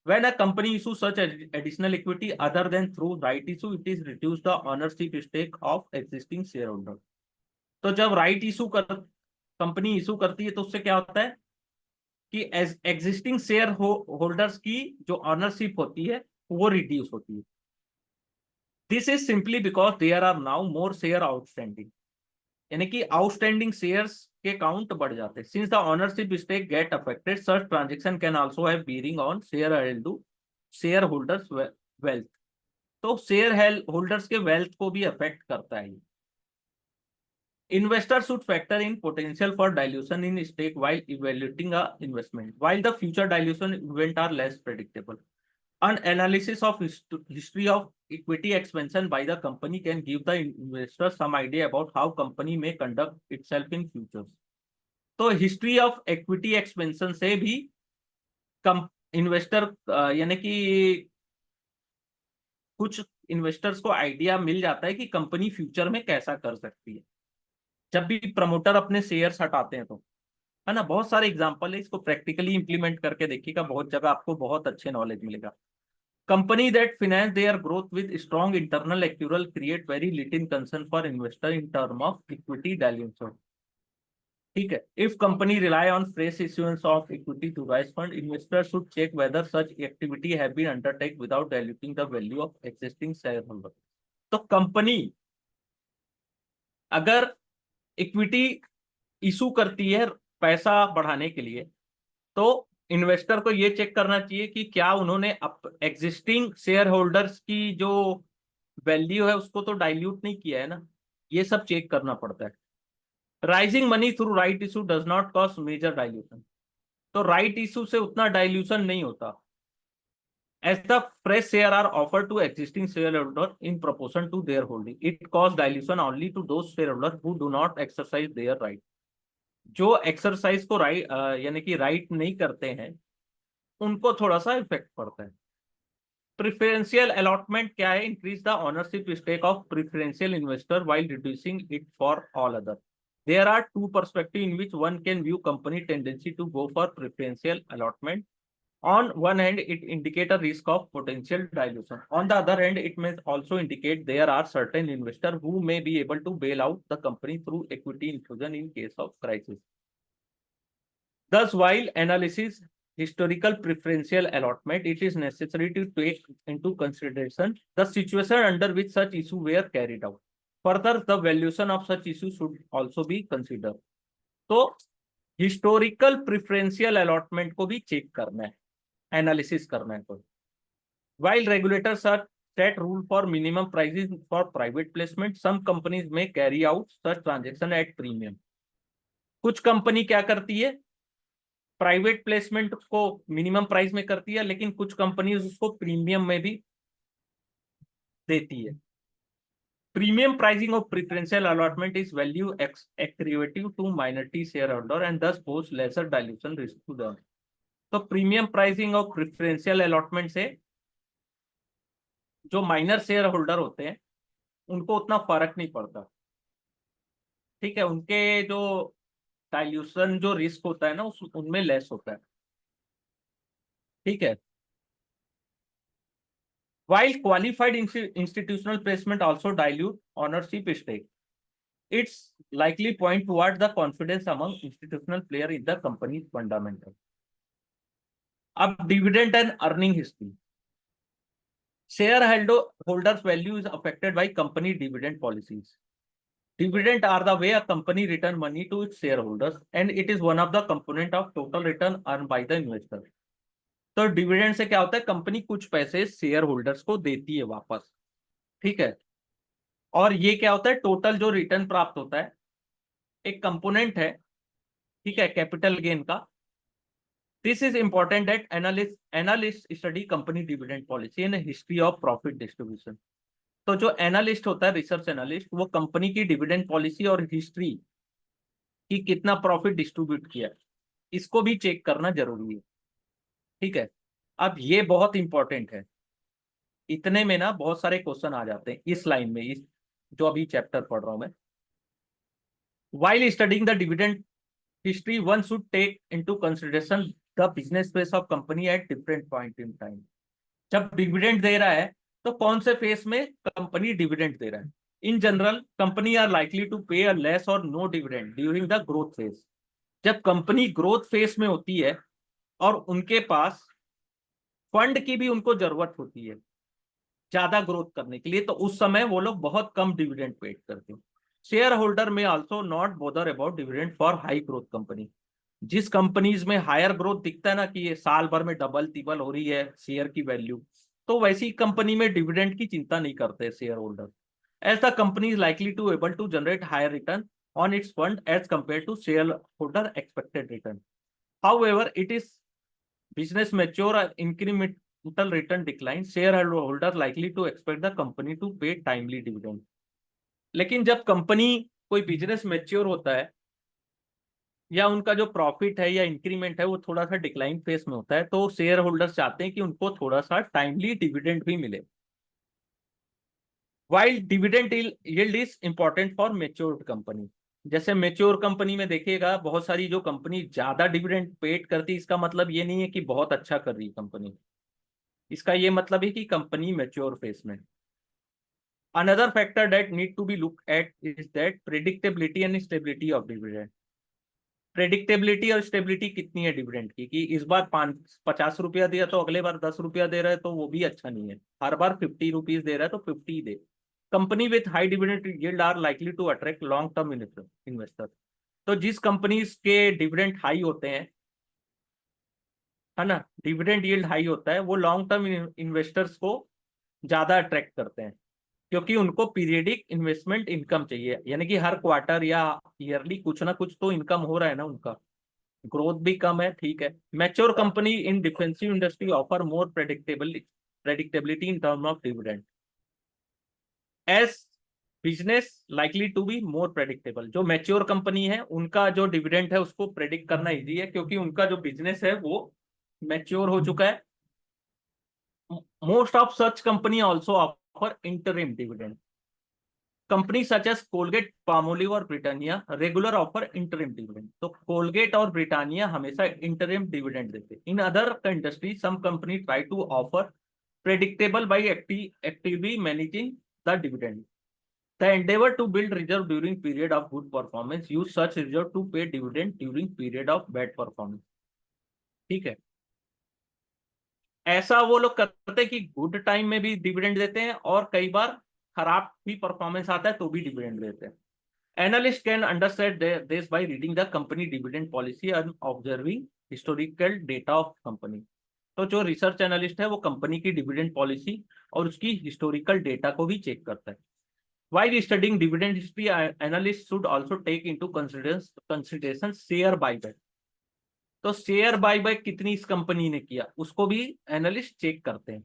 When a company issues such additional equity other than through right issue, it is reduce the ownership stake of existing shareholder. तो जब right issue कर कंपनी इशू करती है तो उससे क्या होता है कि एग्जिस्टिंग शेयर होल्डर्स की जो ऑनरशिप होती है वो रिड्यूस होती है. This is simply because there are now more share outstanding, यानी कि आउटस्टैंडिंग शेयर्स के काउंट बढ़ जाते हैं. Since the ownership stake get affected, such transaction can also have bearing on share held to shareholders wealth. तो shareholders के wealth को भी अफेक्ट करता है. Investors should factor in potential for dilution in stake while evaluating a investment. While the future dilution event are less predictable, an analysis of history of equity expansion by the company can give the investor some idea about how company may conduct itself in futures. तो history of equity expansion से भी investor यानी कि कुछ investors को idea मिल जाता है कि कंपनी फ्यूचर में कैसा कर सकती है जब भी प्रमोटर अपने शेयर्स हटाते हैं. तो है ना, बहुत सारे एग्जांपल है, इसको प्रैक्टिकली इंप्लीमेंट करके देखिएगा, बहुत जगह आपको बहुत अच्छे नॉलेज मिलेगा. Company that finance their growth with strong internal accrual create very little concern for investor in term of equity dilution. ठीक है, if company rely on fresh issuance of equity to raise fund, investor should check whether such activity have been undertake without diluting the value of existing shareholder. तो company अगर equity issue करती है पैसा बढ़ाने के लिए, तो investor को ये चेक करना चाहिए कि क्या उन्होंने एग्जिस्टिंग शेयर होल्डर्स की जो वैल्यू है उसको तो डाइल्यूट नहीं किया है ना, ये सब चेक करना पड़ता है. Raising money through right issue does not cause major dilution. तो राइट इशू से उतना डाइल्यूशन नहीं होता. As the fresh share are offered to existing shareholder in proportion to their holding, it cause dilution only to those shareholders who do not exercise their right. जो exercise को right यानी कि right नहीं करते हैं उनको थोड़ा सा इफेक्ट पड़ता है. प्रिफरेंशियल अलॉटमेंट क्या है? Increase the ownership stake of preferential investor while reducing it for all other. There are two perspective in which one can view company tendency to go for preferential allotment. On one hand, it indicates a risk of potential dilution. On the other hand, it may also indicate there are certain investors who may be able to bail out the company through equity infusion in case of crisis. Thus, while analysis historical preferential allotment, it is necessary to take into consideration the situation under which such issues were carried out. Further, the valuation of such issues should also be considered. तो historical preferential allotment को भी check करना है, analysis करना है. तो while regulators are set rule for minimum prices for private placement, some companies may carry out such transaction at premium. कुछ company क्या करती है, प्राइवेट प्लेसमेंट को मिनिमम प्राइस में करती है, लेकिन कुछ कंपनीज उसको प्रीमियम में भी देती है. Premium pricing of preferential allotment is value accretive to minority shareholder and thus pose lesser dilution risk to them. तो प्रीमियम प्राइसिंग और प्रिफरेंशियल अलॉटमेंट से जो माइनर शेयर होल्डर होते हैं उनको उतना फर्क नहीं पड़ता, ठीक है, उनके जो डाइल्यूशन जो रिस्क होता है ना उनमें लेस होता है, ठीक है. While qualified institutional placement also dilute ownership stake, it's likely point toward the confidence among institutional player in the company's fundamental. अब dividend and earning history. Shareholders' value is affected by company dividend policies. Dividend are the way a company return money to its shareholders, and it is one of the component of total return earned by the investor. तो dividend से क्या होता है, company कुछ पैसे share holders को देती है वापस, ठीक है, और ये क्या होता है, टोटल जो रिटर्न प्राप्त होता है एक कंपोनेंट है, ठीक है, कैपिटल गेन का. This is important that analyst study company dividend policy and history of profit distribution. तो जो एनालिस्ट होता है, रिसर्च एनालिस्ट, वो कंपनी की डिविडेंड पॉलिसी और हिस्ट्री की कितना प्रॉफिट डिस्ट्रीब्यूट किया इसको भी चेक करना जरूरी है, ठीक है. अब ये बहुत इंपॉर्टेंट है, इतने में ना बहुत सारे क्वेश्चन आ जाते हैं इस लाइन में, इस जो अभी चैप्टर पढ़ रहा हूं मैं. While studying the dividend history, one should take into consideration the business phase of company at different point in time. जब डिविडेंड दे रहा है तो कौन से फेस में कंपनी डिविडेंड दे रहा है. In general company are likely to pay a less or no dividend during the growth phase. जब कंपनी ग्रोथ फेज में होती है और उनके पास फंड की भी उनको जरूरत होती है ज्यादा ग्रोथ करने के लिए, तो उस समय वो लोग बहुत कम डिविडेंड पेड करते हैं. शेयर होल्डर में also not bother about dividend for high growth company. जिस कंपनीज में हायर ग्रोथ दिखता है ना कि ये साल भर में डबल तिबल हो रही है शेयर की वैल्यू, तो वैसी कंपनी में डिविडेंड की चिंता नहीं करते shareholder. As the company is likely to able to generate higher return on its fund as compare to shareholder expected return. However it is business mature or incremental return decline, shareholder likely to expect the company to pay timely dividend. लेकिन जब company कोई business mature होता है या उनका जो profit है या इंक्रीमेंट है वो थोड़ा सा डिक्लाइन फेस में होता है, तो शेयर होल्डर्स चाहते हैं कि उनको थोड़ा सा टाइमली डिविडेंड भी मिले. While dividend yield is important for matured company. जैसे मेच्योर कंपनी में देखिएगा बहुत सारी जो कंपनी ज्यादा डिविडेंड पेड करती है, इसका मतलब ये नहीं है कि बहुत अच्छा कर रही कंपनी, इसका ये मतलब है कि कंपनी मेच्योर फेस में. Another factor that need to be look at is that predictability and stability of dividend. Predictability और स्टेबिलिटी कितनी है डिविडेंड की, कि इस बार 50 रुपया दिया तो अगले बार 10 रुपया दे रहा है, तो वो भी अच्छा नहीं है. हर बार 50 रुपीज दे रहा है तो 50 दे. Company with high dividend yield are likely to attract long term investor. तो जिस कंपनीज के डिविडेंड हाई होते हैं, है ना, डिविडेंड यील्ड हाई होता है, वो लॉन्ग टर्म इन्वेस्टर्स को ज्यादा अट्रैक्ट करते हैं, क्योंकि उनको पीरियडिक इन्वेस्टमेंट इनकम चाहिए, यानी कि हर क्वार्टर या ईयरली कुछ ना कुछ तो इनकम हो रहा है ना उनका. ग्रोथ भी कम है, ठीक है. Mature company in defensive industry offer more predictability in term of dividend as business likely to be more predictable. जो मैच्योर कंपनी है उनका जो डिविडेंड है उसको प्रेडिक्ट करना इजी है, क्योंकि उनका जो बिजनेस है वो मैच्योर हो चुका है. Most of such company also offer interim dividend. Company such as Colgate, Palmolive और Britannia regular offer interim dividend. तो कोलगेट और ब्रिटानिया हमेशा इंटरिम डिविडेंड देते. In other industry some company try to offer predictable by actively managing the dividend. The endeavor to build reserve during period of good performance use such reserve to pay dividend during period of bad performance. ठीक है, ऐसा वो लोग करते हैं कि good time में भी डिविडेंड देते हैं और कई बार खराब भी परफॉर्मेंस आता है तो भी डिविडेंड देते हैं. Analyst can understand this by reading the company dividend policy and observing historical data of company. तो जो रिसर्च एनालिस्ट है वो कंपनी की डिविडेंड पॉलिसी और उसकी हिस्टोरिकल डेटा को भी चेक करता है. While studying dividend history, analysts should also take into consideration share buyback. तो शेयर बायबैक कितनी इस कंपनी ने किया उसको भी एनालिस्ट चेक करते हैं,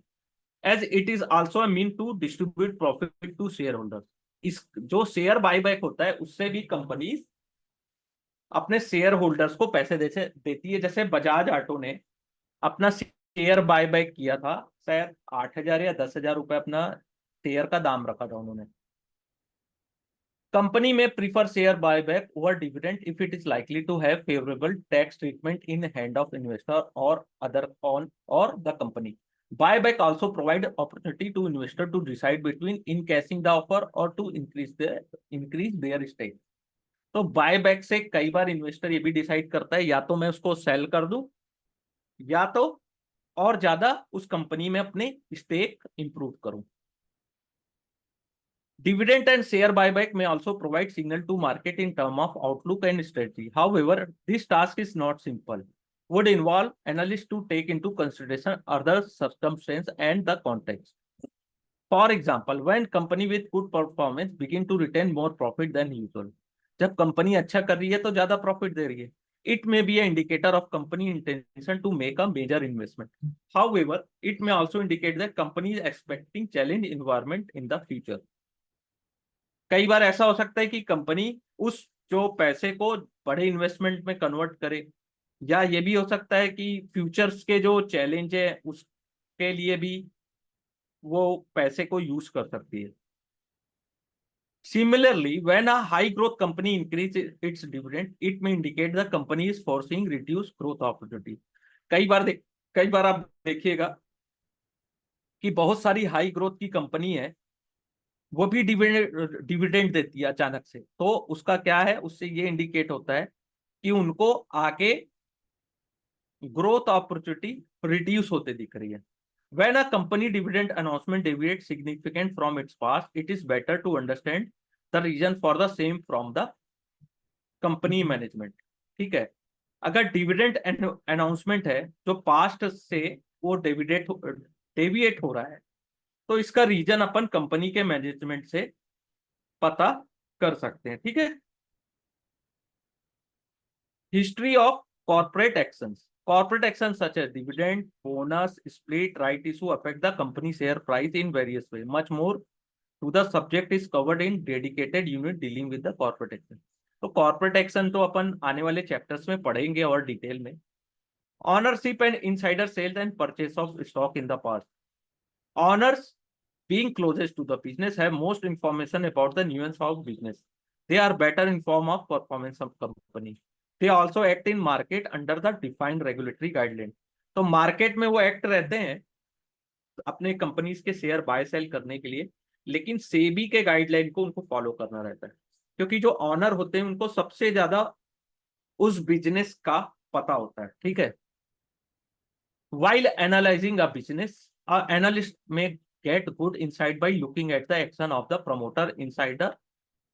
as it is also a mean to distribute profit to shareholders. इस जो शेयर बायबैक होता है उससे भी कंपनी अपने शेयर होल्डर्स को पैसे देती है। जैसे बजाज ऑटो ने अपना शेयर बायबैक किया था, शायद 8,000 या 10,000 रुपए अपना शेयर का दाम रखा था उन्होंने। कंपनी में prefer share buyback over dividend if it is likely to have favourable tax treatment in hand of investor or other on or the company. Buyback also provide opportunity to investor to decide between encashing the offer or to increase their stake। तो buyback से कई बार investor ये भी decide करता है या तो मैं उसको सेल कर दूं या तो और ज्यादा उस कंपनी में अपने स्टेक इंप्रूव करूं। Dividend and share buyback may also provide signal to market in terms of outlook and strategy. However, this task is not simple. Would involve analysts to take into consideration other circumstances and the context. For example, when company with good performance begin to retain more profit than usual, जब company अच्छा कर रही है तो ज्यादा profit दे रही है, it may be an indicator of company intention to make a major investment. However, it may also indicate that company is expecting challenge environment in the future. कई बार ऐसा हो सकता है कि कंपनी उस जो पैसे को बड़े इन्वेस्टमेंट में कन्वर्ट करे, या ये भी हो सकता है कि फ्यूचर्स के जो चैलेंज है उसके लिए भी वो पैसे को यूज कर सकती है। Similarly, when a high growth company increases its dividend, it may indicate the company is foreseeing reduced growth opportunity। कई बार आप देखिएगा कि बहुत सारी हाई ग्रोथ की कंपनी है, वो भी डिविडेंड देती है अचानक से, तो उसका क्या है, उससे ये इंडिकेट होता है कि उनको आगे ग्रोथ अपॉर्चुनिटी रिड्यूस होते दिख रही है। When a company dividend announcement deviates significant from its past, it is better to understand the reason for the same from the company management। ठीक है, अगर डिविडेंड अनाउंसमेंट है जो पास्ट से वो डेविएट हो रहा है, तो इसका रीजन अपन कंपनी के मैनेजमेंट से पता कर सकते हैं। ठीक है, history of corporate actions. Corporate actions such as dividend, bonus, split, right issue affect the company share price in various ways. Much more to the subject is covered in dedicated unit dealing with the corporate action। तो corporate action तो अपन आने वाले chapters में पढ़ेंगे और detail में। Ownership and insider sales and purchase of stock in the past। Owners being closest to the business have most information about the nuance of business। They are better informed of performance of company। They also act in market under the defined regulatory guideline। तो market में वो act रहते हैं अपने companies के share bye cell करने के लिए, लेकिन सेबी के गाइडलाइन को उनको फॉलो करना रहता है, क्योंकि जो ऑनर होते हैं उनको सबसे ज्यादा उस बिजनेस का पता होता है। ठीक है, while analyzing a business, a analyst may get good insight by looking at the action of the promoter insider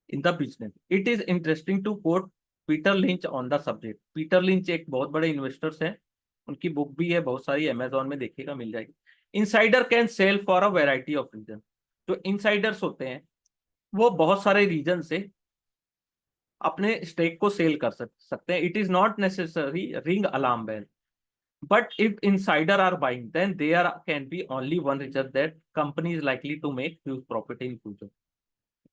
in the business। It is interesting to quote Peter lynch on the subject. Peter lynch एक बहुत बड़े investors हैं, उनकी book भी है बहुत सारी, Amazon में देखिएगा मिल जाएगी। Insider can sell for a variety of reason. जो इनसाइडर्स होते हैं वो बहुत सारे रीजन से अपने स्टेक को सेल कर सकते हैं। It is not necessary ring alarm bell, but if insider are buying then there can be only one reason that company is likely to make huge profit in future।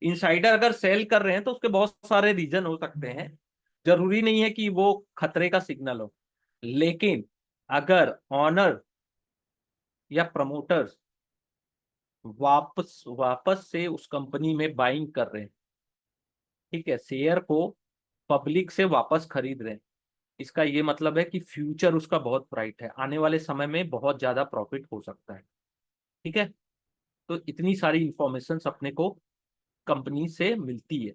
Insider अगर cell कर रहे हैं तो उसके बहुत सारे reason हो सकते हैं, जरूरी नहीं है कि वो खतरे का सिग्नल हो। लेकिन अगर ऑनर या प्रमोटर्स वापस वापस से उस कंपनी में बाइंग कर रहे हैं, ठीक है, शेयर को पब्लिक से वापस खरीद रहे हैं, इसका ये मतलब है कि फ्यूचर उसका बहुत ब्राइट है, आने वाले समय में बहुत ज्यादा प्रॉफिट हो सकता है। ठीक है, तो इतनी सारी इंफॉर्मेशन अपने को कंपनी से मिलती है।